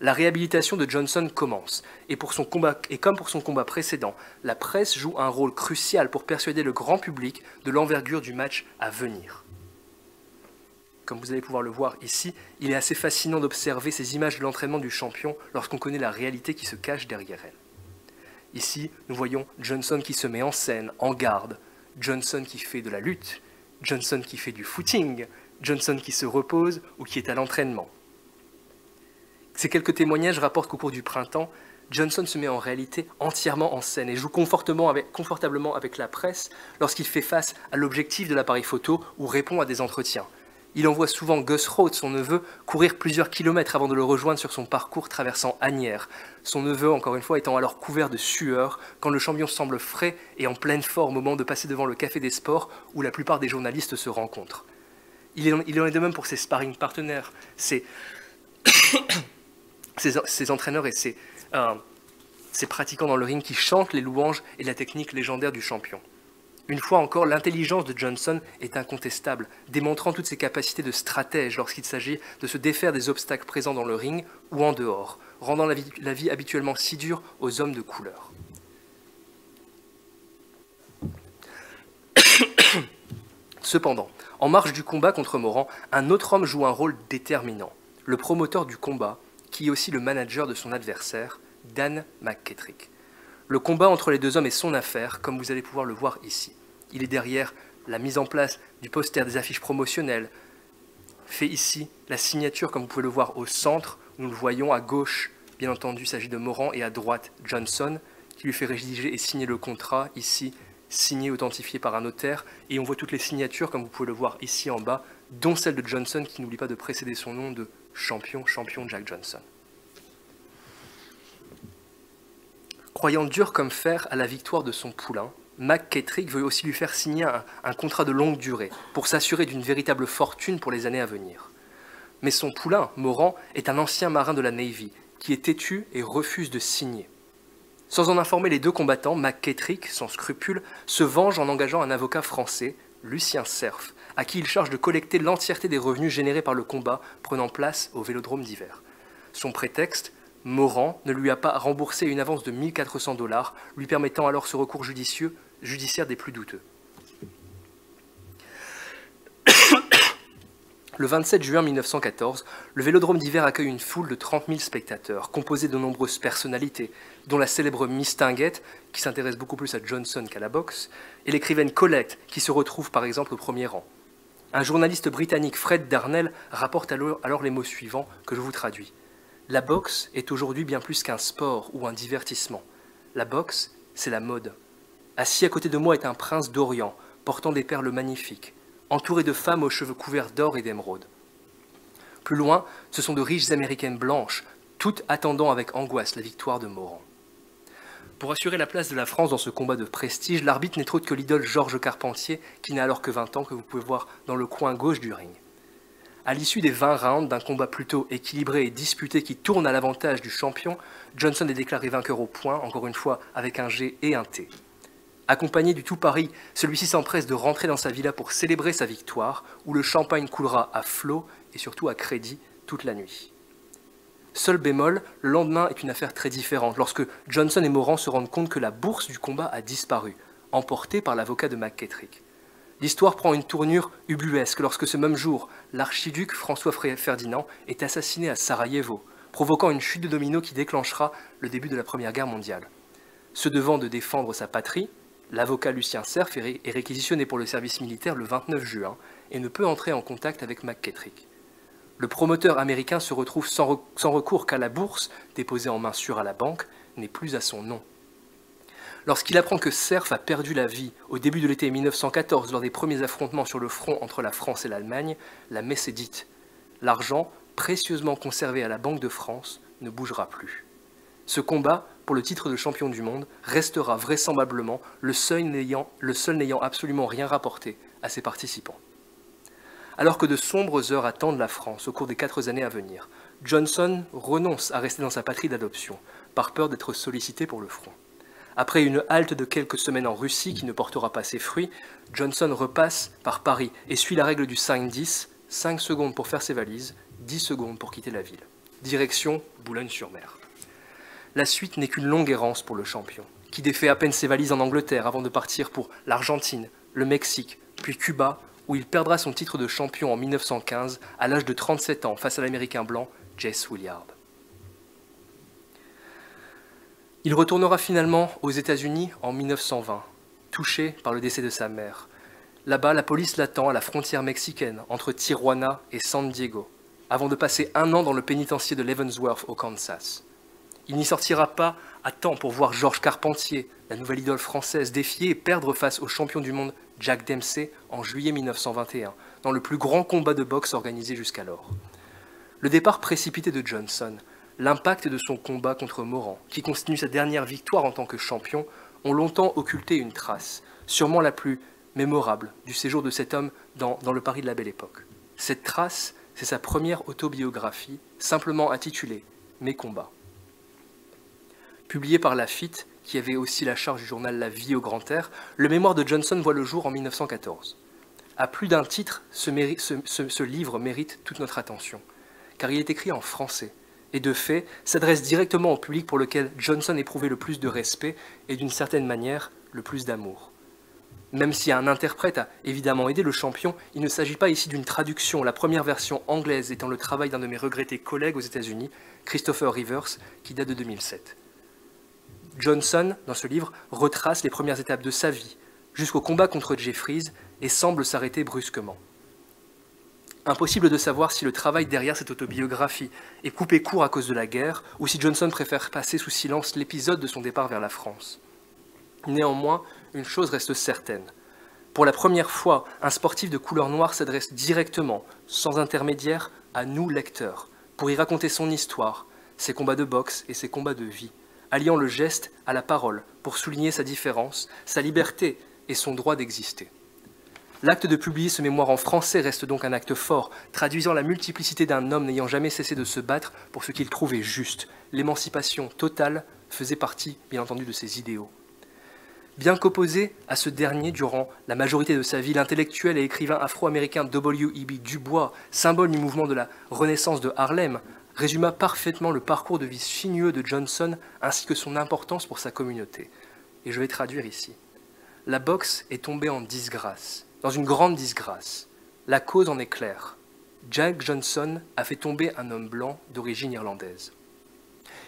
S1: La réhabilitation de Johnson commence, et comme pour son combat précédent, la presse joue un rôle crucial pour persuader le grand public de l'envergure du match à venir. Comme vous allez pouvoir le voir ici, il est assez fascinant d'observer ces images de l'entraînement du champion lorsqu'on connaît la réalité qui se cache derrière elle. Ici, nous voyons Johnson qui se met en scène, en garde, Johnson qui fait de la lutte, Johnson qui fait du footing, Johnson qui se repose ou qui est à l'entraînement. Ces quelques témoignages rapportent qu'au cours du printemps, Johnson se met en réalité entièrement en scène et joue confortablement avec la presse lorsqu'il fait face à l'objectif de l'appareil photo ou répond à des entretiens. Il envoie souvent Gus Rhodes, son neveu, courir plusieurs kilomètres avant de le rejoindre sur son parcours traversant Asnières. Son neveu, encore une fois, étant alors couvert de sueur, quand le champion semble frais et en pleine forme au moment de passer devant le Café des Sports où la plupart des journalistes se rencontrent. Il en est de même pour ses sparring partenaires, ses entraîneurs et ses pratiquants dans le ring qui chantent les louanges et la technique légendaire du champion. Une fois encore, l'intelligence de Johnson est incontestable, démontrant toutes ses capacités de stratège lorsqu'il s'agit de se défaire des obstacles présents dans le ring ou en dehors, rendant la vie habituellement si dure aux hommes de couleur. Cependant, en marge du combat contre Moran, un autre homme joue un rôle déterminant, le promoteur du combat, qui est aussi le manager de son adversaire, Dan McKettrick. Le combat entre les deux hommes est son affaire, comme vous allez pouvoir le voir ici. Il est derrière la mise en place du poster des affiches promotionnelles, fait ici la signature, comme vous pouvez le voir au centre, nous le voyons à gauche, bien entendu, il s'agit de Moran, et à droite, Johnson, qui lui fait rédiger et signer le contrat, ici, signé, authentifié par un notaire, et on voit toutes les signatures, comme vous pouvez le voir ici en bas, dont celle de Johnson, qui n'oublie pas de précéder son nom de champion Jack Johnson. Croyant dur comme fer à la victoire de son poulain, McKettrick veut aussi lui faire signer un contrat de longue durée pour s'assurer d'une véritable fortune pour les années à venir. Mais son poulain, Moran, est un ancien marin de la Navy qui est têtu et refuse de signer. Sans en informer les deux combattants, McKettrick, sans scrupule, se venge en engageant un avocat français, Lucien Cerf, à qui il charge de collecter l'entièreté des revenus générés par le combat prenant place au Vélodrome d'hiver. Son prétexte, Moran ne lui a pas remboursé une avance de 1 400 $, lui permettant alors ce recours judiciaire des plus douteux. Le 27 juin 1914, le Vélodrome d'hiver accueille une foule de 30 000 spectateurs, composée de nombreuses personnalités, dont la célèbre Miss Tinguette, qui s'intéresse beaucoup plus à Johnson qu'à la boxe, et l'écrivaine Colette, qui se retrouve par exemple au premier rang. Un journaliste britannique, Fred Darnell, rapporte alors les mots suivants que je vous traduis. La boxe est aujourd'hui bien plus qu'un sport ou un divertissement. La boxe, c'est la mode. Assis à côté de moi est un prince d'Orient, portant des perles magnifiques. entouré de femmes aux cheveux couverts d'or et d'émeraude. Plus loin, ce sont de riches américaines blanches, toutes attendant avec angoisse la victoire de Morand. Pour assurer la place de la France dans ce combat de prestige, l'arbitre n'est autre que l'idole Georges Carpentier, qui n'a alors que 20 ans, que vous pouvez voir dans le coin gauche du ring. À l'issue des 20 rounds d'un combat plutôt équilibré et disputé qui tourne à l'avantage du champion, Johnson est déclaré vainqueur au point, encore une fois avec un G et un T. Accompagné du tout Paris, celui-ci s'empresse de rentrer dans sa villa pour célébrer sa victoire, où le champagne coulera à flot et surtout à crédit toute la nuit. Seul bémol, le lendemain est une affaire très différente, lorsque Johnson et Morand se rendent compte que la bourse du combat a disparu, emportée par l'avocat de McKettrick. L'histoire prend une tournure ubuesque lorsque ce même jour, l'archiduc François Ferdinand est assassiné à Sarajevo, provoquant une chute de domino qui déclenchera le début de la Première Guerre mondiale. Se devant de défendre sa patrie, l'avocat Lucien Cerf est réquisitionné pour le service militaire le 29 juin et ne peut entrer en contact avec McKettrick. Le promoteur américain se retrouve sans recours car la bourse, déposée en main sûre à la banque, n'est plus à son nom. Lorsqu'il apprend que Cerf a perdu la vie au début de l'été 1914 lors des premiers affrontements sur le front entre la France et l'Allemagne, la messe est dite. L'argent, précieusement conservé à la Banque de France, ne bougera plus. Ce combat, pour le titre de champion du monde, restera vraisemblablement le seul n'ayant absolument rien rapporté à ses participants. Alors que de sombres heures attendent la France au cours des 4 années à venir, Johnson renonce à rester dans sa patrie d'adoption, par peur d'être sollicité pour le front. Après une halte de quelques semaines en Russie qui ne portera pas ses fruits, Johnson repasse par Paris et suit la règle du 5-10, 5 secondes pour faire ses valises, 10 secondes pour quitter la ville. Direction Boulogne-sur-Mer. La suite n'est qu'une longue errance pour le champion, qui défait à peine ses valises en Angleterre avant de partir pour l'Argentine, le Mexique, puis Cuba, où il perdra son titre de champion en 1915 à l'âge de 37 ans face à l'Américain blanc Jesse Williard. Il retournera finalement aux États-Unis en 1920, touché par le décès de sa mère. Là-bas, la police l'attend à la frontière mexicaine entre Tijuana et San Diego, avant de passer 1 an dans le pénitencier de Leavenworth au Kansas. Il n'y sortira pas à temps pour voir Georges Carpentier, la nouvelle idole française, défier et perdre face au champion du monde Jack Dempsey en juillet 1921, dans le plus grand combat de boxe organisé jusqu'alors. Le départ précipité de Johnson, l'impact de son combat contre Morand, qui constitue sa dernière victoire en tant que champion, ont longtemps occulté une trace, sûrement la plus mémorable du séjour de cet homme dans le Paris de la Belle Époque. Cette trace, c'est sa première autobiographie, simplement intitulée « Mes combats ». Publié par Laffitte, qui avait aussi la charge du journal La Vie au grand air, le mémoire de Johnson voit le jour en 1914. À plus d'un titre, ce livre mérite toute notre attention, car il est écrit en français, et de fait, s'adresse directement au public pour lequel Johnson éprouvait le plus de respect et d'une certaine manière, le plus d'amour. Même si un interprète a évidemment aidé le champion, il ne s'agit pas ici d'une traduction, la première version anglaise étant le travail d'un de mes regrettés collègues aux États-Unis, Christopher Rivers, qui date de 2007. Johnson, dans ce livre, retrace les premières étapes de sa vie, jusqu'au combat contre Jeffries, et semble s'arrêter brusquement. Impossible de savoir si le travail derrière cette autobiographie est coupé court à cause de la guerre, ou si Johnson préfère passer sous silence l'épisode de son départ vers la France. Néanmoins, une chose reste certaine. Pour la première fois, un sportif de couleur noire s'adresse directement, sans intermédiaire, à nous lecteurs, pour y raconter son histoire, ses combats de boxe et ses combats de vie, alliant le geste à la parole pour souligner sa différence, sa liberté et son droit d'exister. L'acte de publier ce mémoire en français reste donc un acte fort, traduisant la multiplicité d'un homme n'ayant jamais cessé de se battre pour ce qu'il trouvait juste. L'émancipation totale faisait partie, bien entendu, de ses idéaux. Bien qu'opposé à ce dernier durant la majorité de sa vie, l'intellectuel et écrivain afro-américain W.E.B. Du Bois, symbole du mouvement de la Renaissance de Harlem, résuma parfaitement le parcours de vie sinueux de Johnson ainsi que son importance pour sa communauté. Et je vais traduire ici. La boxe est tombée en disgrâce, dans une grande disgrâce. La cause en est claire. Jack Johnson a fait tomber un homme blanc d'origine irlandaise.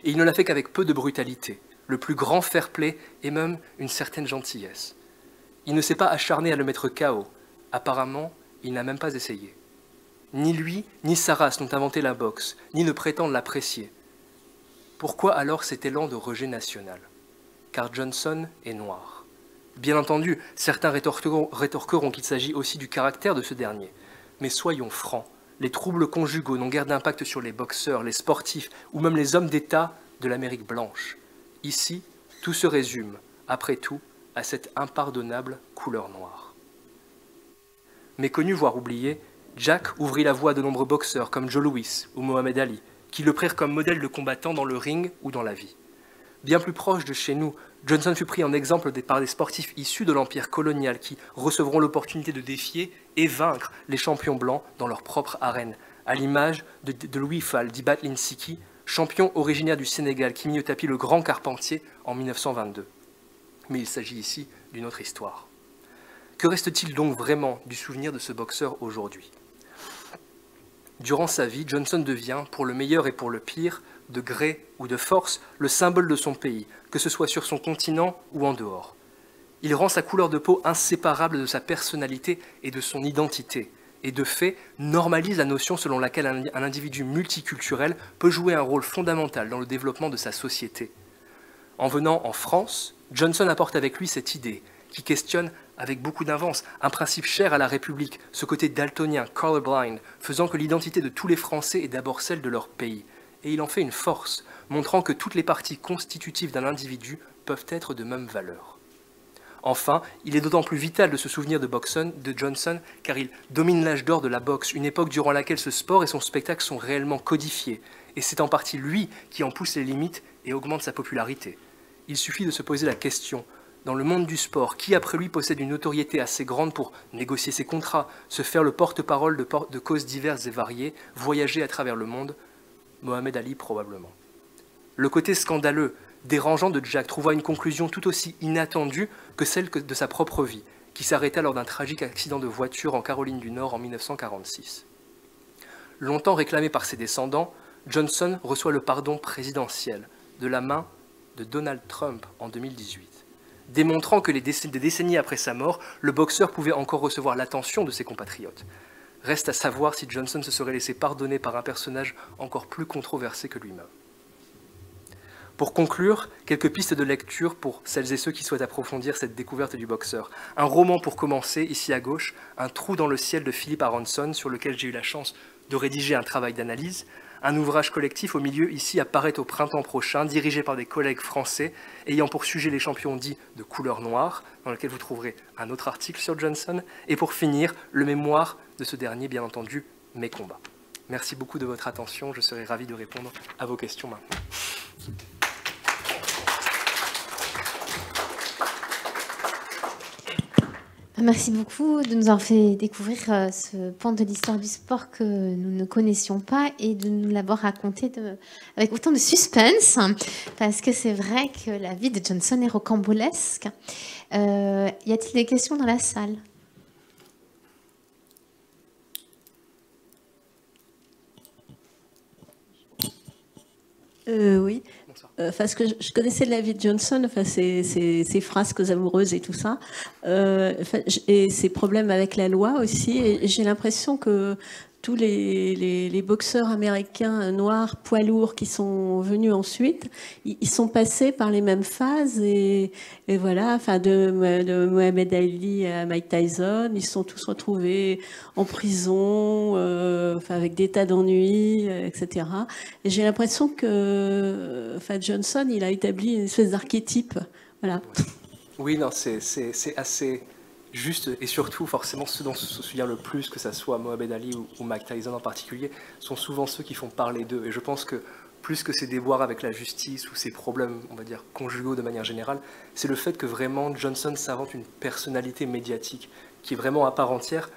S1: Et il ne l'a fait qu'avec peu de brutalité, le plus grand fair-play et même une certaine gentillesse. Il ne s'est pas acharné à le mettre KO. Apparemment, il n'a même pas essayé. Ni lui, ni sa race n'ont inventé la boxe, ni ne prétendent l'apprécier. Pourquoi alors cet élan de rejet national? Car Johnson est noir. Bien entendu, certains rétorqueront qu'il s'agit aussi du caractère de ce dernier. Mais soyons francs, les troubles conjugaux n'ont guère d'impact sur les boxeurs, les sportifs ou même les hommes d'État de l'Amérique blanche. Ici, tout se résume, après tout, à cette impardonnable couleur noire. Méconnu voire oublié, Jack ouvrit la voie à de nombreux boxeurs comme Joe Louis ou Mohamed Ali, qui le prirent comme modèle de combattant dans le ring ou dans la vie. Bien plus proche de chez nous, Johnson fut pris en exemple par des sportifs issus de l'empire colonial qui recevront l'opportunité de défier et vaincre les champions blancs dans leur propre arène, à l'image de Louis Fall d'Ibat Linsiki, champion originaire du Sénégal qui mit au tapis le Grand Carpentier en 1922. Mais il s'agit ici d'une autre histoire. Que reste-t-il donc vraiment du souvenir de ce boxeur aujourd'hui ? Durant sa vie, Johnson devient, pour le meilleur et pour le pire, de gré ou de force, le symbole de son pays, que ce soit sur son continent ou en dehors. Il rend sa couleur de peau inséparable de sa personnalité et de son identité, et de fait normalise la notion selon laquelle un individu multiculturel peut jouer un rôle fondamental dans le développement de sa société. En venant en France, Johnson apporte avec lui cette idée, qui questionne avec beaucoup d'invence un principe cher à la République, ce côté daltonien, colorblind, faisant que l'identité de tous les Français est d'abord celle de leur pays. Et il en fait une force, montrant que toutes les parties constitutives d'un individu peuvent être de même valeur. Enfin, il est d'autant plus vital de se souvenir de Johnson, car il domine l'âge d'or de la boxe, une époque durant laquelle ce sport et son spectacle sont réellement codifiés. Et c'est en partie lui qui en pousse les limites et augmente sa popularité. Il suffit de se poser la question, dans le monde du sport, qui après lui possède une notoriété assez grande pour négocier ses contrats, se faire le porte-parole de causes diverses et variées, voyager à travers le monde? Mohamed Ali probablement. Le côté scandaleux, dérangeant de Jack trouva une conclusion tout aussi inattendue que celle de sa propre vie, qui s'arrêta lors d'un tragique accident de voiture en Caroline du Nord en 1946. Longtemps réclamé par ses descendants, Johnson reçoit le pardon présidentiel de la main de Donald Trump en 2018, démontrant que des décennies après sa mort, le boxeur pouvait encore recevoir l'attention de ses compatriotes. Reste à savoir si Johnson se serait laissé pardonner par un personnage encore plus controversé que lui-même. Pour conclure, quelques pistes de lecture pour celles et ceux qui souhaitent approfondir cette découverte du boxeur. Un roman pour commencer, ici à gauche, Un trou dans le ciel de Philip Aronson, sur lequel j'ai eu la chance de rédiger un travail d'analyse. Un ouvrage collectif au milieu, ici, apparaît au printemps prochain, dirigé par des collègues français, ayant pour sujet les champions dits de couleur noire, dans lequel vous trouverez un autre article sur Johnson, et pour finir, le mémoire de ce dernier, bien entendu, Mes combats. Merci beaucoup de votre attention, je serai ravi de répondre à vos questions maintenant.
S2: Merci beaucoup de nous avoir fait découvrir ce pan de l'histoire du sport que nous ne connaissions pas et de nous l'avoir raconté avec autant de suspense, parce que c'est vrai que la vie de Johnson est rocambolesque. Y a-t-il des questions dans la salle ?
S3: Oui. Parce que je connaissais la vie de Johnson, enfin ses frasques amoureuses et tout ça, et ses problèmes avec la loi aussi. Et j'ai l'impression que tous les boxeurs américains noirs, poids lourds qui sont venus ensuite, ils sont passés par les mêmes phases. Et voilà, enfin de Mohamed Ali à Mike Tyson, ils se sont tous retrouvés en prison, enfin avec des tas d'ennuis, etc. Et j'ai l'impression que Johnson, il a établi une espèce d'archétype. Voilà.
S1: Oui, non, c'est assez juste, et surtout, forcément, ceux dont on se souvient le plus, que ce soit Mohamed Ali ou Mike Tyson en particulier, sont souvent ceux qui font parler d'eux. Et je pense que plus que ces déboires avec la justice ou ces problèmes, on va dire, conjugaux de manière générale, c'est le fait que vraiment Johnson s'invente une personnalité médiatique qui est vraiment à part entière.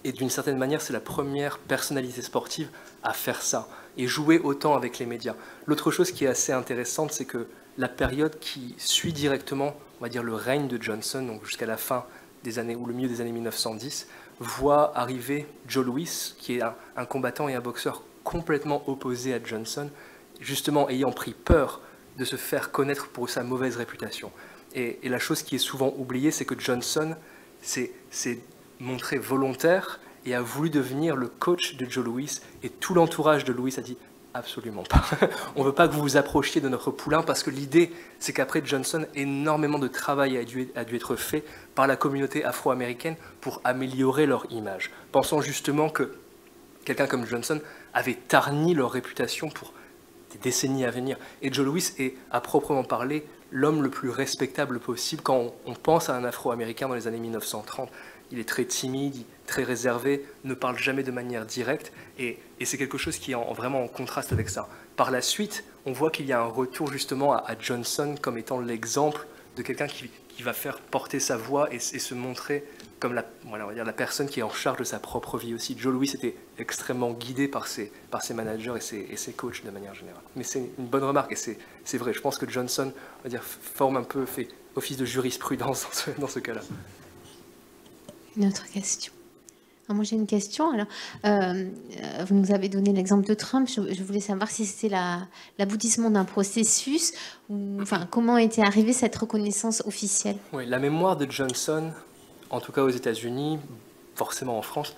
S1: Et d'une certaine manière, c'est la première personnalité sportive à faire ça et jouer autant avec les médias. L'autre chose qui est assez intéressante, c'est que la période qui suit directement, on va dire, le règne de Johnson, donc jusqu'à la fin des années, ou le milieu des années 1910, voit arriver Joe Louis, qui est un combattant et un boxeur complètement opposé à Johnson, justement ayant pris peur de se faire connaître pour sa mauvaise réputation. Et la chose qui est souvent oubliée, c'est que Johnson s'est montré volontaire et a voulu devenir le coach de Joe Louis, et tout l'entourage de Louis a dit Absolument pas. On ne veut pas que vous vous approchiez de notre poulain parce que l'idée, c'est qu'après Johnson, énormément de travail a dû être fait par la communauté afro-américaine pour améliorer leur image, pensant justement que quelqu'un comme Johnson avait tarni leur réputation pour des décennies à venir. Et Joe Louis est, à proprement parler, l'homme le plus respectable possible quand on pense à un afro-américain dans les années 1930. Il est très timide, très réservé, ne parle jamais de manière directe, et c'est quelque chose qui est vraiment en contraste avec ça. Par la suite, on voit qu'il y a un retour justement à Johnson comme étant l'exemple de quelqu'un qui va faire porter sa voix et se montrer comme on va dire, la personne qui est en charge de sa propre vie aussi. Joe Louis était extrêmement guidé par ses managers et ses coachs de manière générale. Mais c'est une bonne remarque, et c'est vrai. Je pense que Johnson, on va dire, fait office de jurisprudence dans ce cas-là.
S2: Une autre question. Alors moi j'ai une question. Alors, vous nous avez donné l'exemple de Trump. Je voulais savoir si c'était l'aboutissement d'un processus ou enfin comment était arrivée cette reconnaissance officielle.
S1: Oui, la mémoire de Johnson, en tout cas aux États-Unis, forcément en France,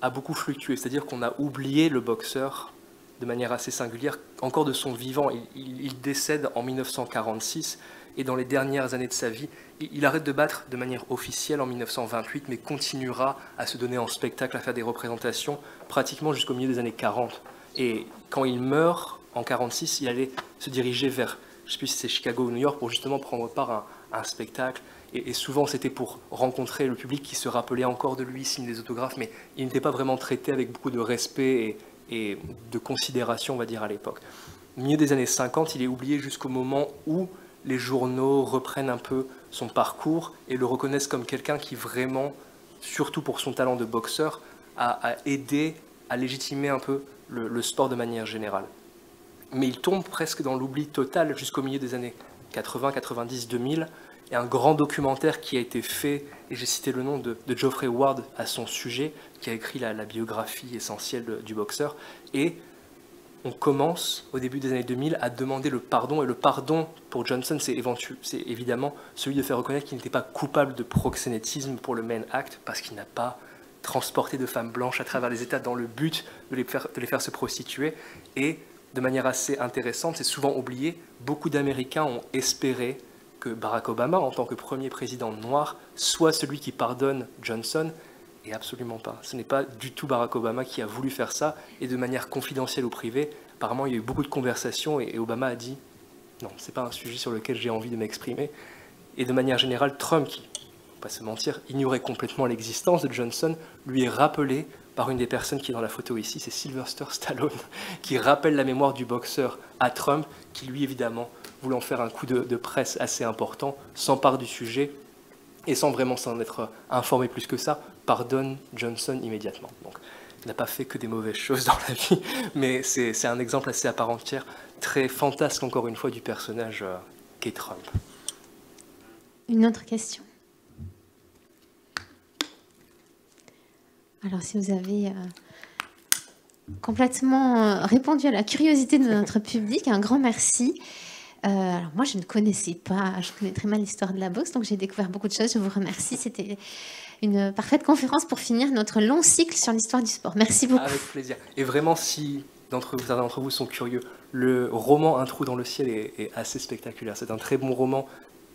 S1: a beaucoup fluctué. C'est-à-dire qu'on a oublié le boxeur de manière assez singulière, encore de son vivant. Il décède en 1946 et dans les dernières années de sa vie, il arrête de battre de manière officielle en 1928, mais continuera à se donner en spectacle, à faire des représentations pratiquement jusqu'au milieu des années 40. Et quand il meurt en 46, il allait se diriger vers, je ne sais plus si c'est Chicago ou New York, pour justement prendre part à un spectacle. Et souvent, c'était pour rencontrer le public qui se rappelait encore de lui, signe des autographes, mais il n'était pas vraiment traité avec beaucoup de respect et de considération, on va dire, à l'époque. Au milieu des années 50, il est oublié jusqu'au moment où les journaux reprennent un peu son parcours et le reconnaissent comme quelqu'un qui vraiment, surtout pour son talent de boxeur, a aidé à légitimer un peu le sport de manière générale. Mais il tombe presque dans l'oubli total jusqu'au milieu des années 80, 90, 2000. Il y a un grand documentaire qui a été fait, et j'ai cité le nom de Geoffrey Ward à son sujet, qui a écrit la biographie essentielle du boxeur. Et on commence, au début des années 2000, à demander le pardon. Et le pardon, pour Johnson, c'est évidemment celui de faire reconnaître qu'il n'était pas coupable de proxénétisme pour le Mann Act, parce qu'il n'a pas transporté de femmes blanches à travers les États dans le but de les faire se prostituer. Et de manière assez intéressante, c'est souvent oublié, beaucoup d'Américains ont espéré que Barack Obama, en tant que premier président noir, soit celui qui pardonne Johnson, et absolument pas. Ce n'est pas du tout Barack Obama qui a voulu faire ça, et de manière confidentielle ou privée. Apparemment, il y a eu beaucoup de conversations, et Obama a dit « Non, ce n'est pas un sujet sur lequel j'ai envie de m'exprimer ». Et de manière générale, Trump, qui, faut pas se mentir, ignorait complètement l'existence de Johnson, lui est rappelé par une des personnes qui est dans la photo ici, c'est Sylvester Stallone, qui rappelle la mémoire du boxeur à Trump, qui lui, évidemment, voulant faire un coup de presse assez important, s'empare du sujet et sans vraiment s'en être informé plus que ça, pardonne Johnson immédiatement. Donc, il n'a pas fait que des mauvaises choses dans la vie, mais c'est un exemple assez à part entière, très fantasque encore une fois du personnage qu'est Trump.
S2: Une autre question. Alors, si vous avez complètement répondu à la curiosité de notre public, un grand merci. Alors moi, je ne connaissais pas, je connais très mal l'histoire de la boxe, donc j'ai découvert beaucoup de choses. Je vous remercie. C'était une parfaite conférence pour finir notre long cycle sur l'histoire du sport. Merci beaucoup.
S1: Avec plaisir. Et vraiment, si certains d'entre vous sont curieux, le roman Un trou dans le ciel est assez spectaculaire. C'est un très bon roman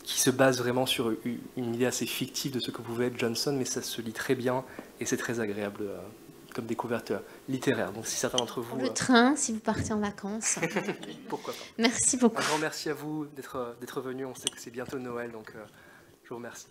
S1: qui se base vraiment sur une idée assez fictive de ce que pouvait être Johnson, mais ça se lit très bien et c'est très agréable comme découverte littéraire. Donc si certains d'entre vous...
S2: Le train, si vous partez en vacances.
S1: Pourquoi pas.
S2: Merci beaucoup.
S1: Un grand merci à vous d'être venus. On sait que c'est bientôt Noël, donc je vous remercie.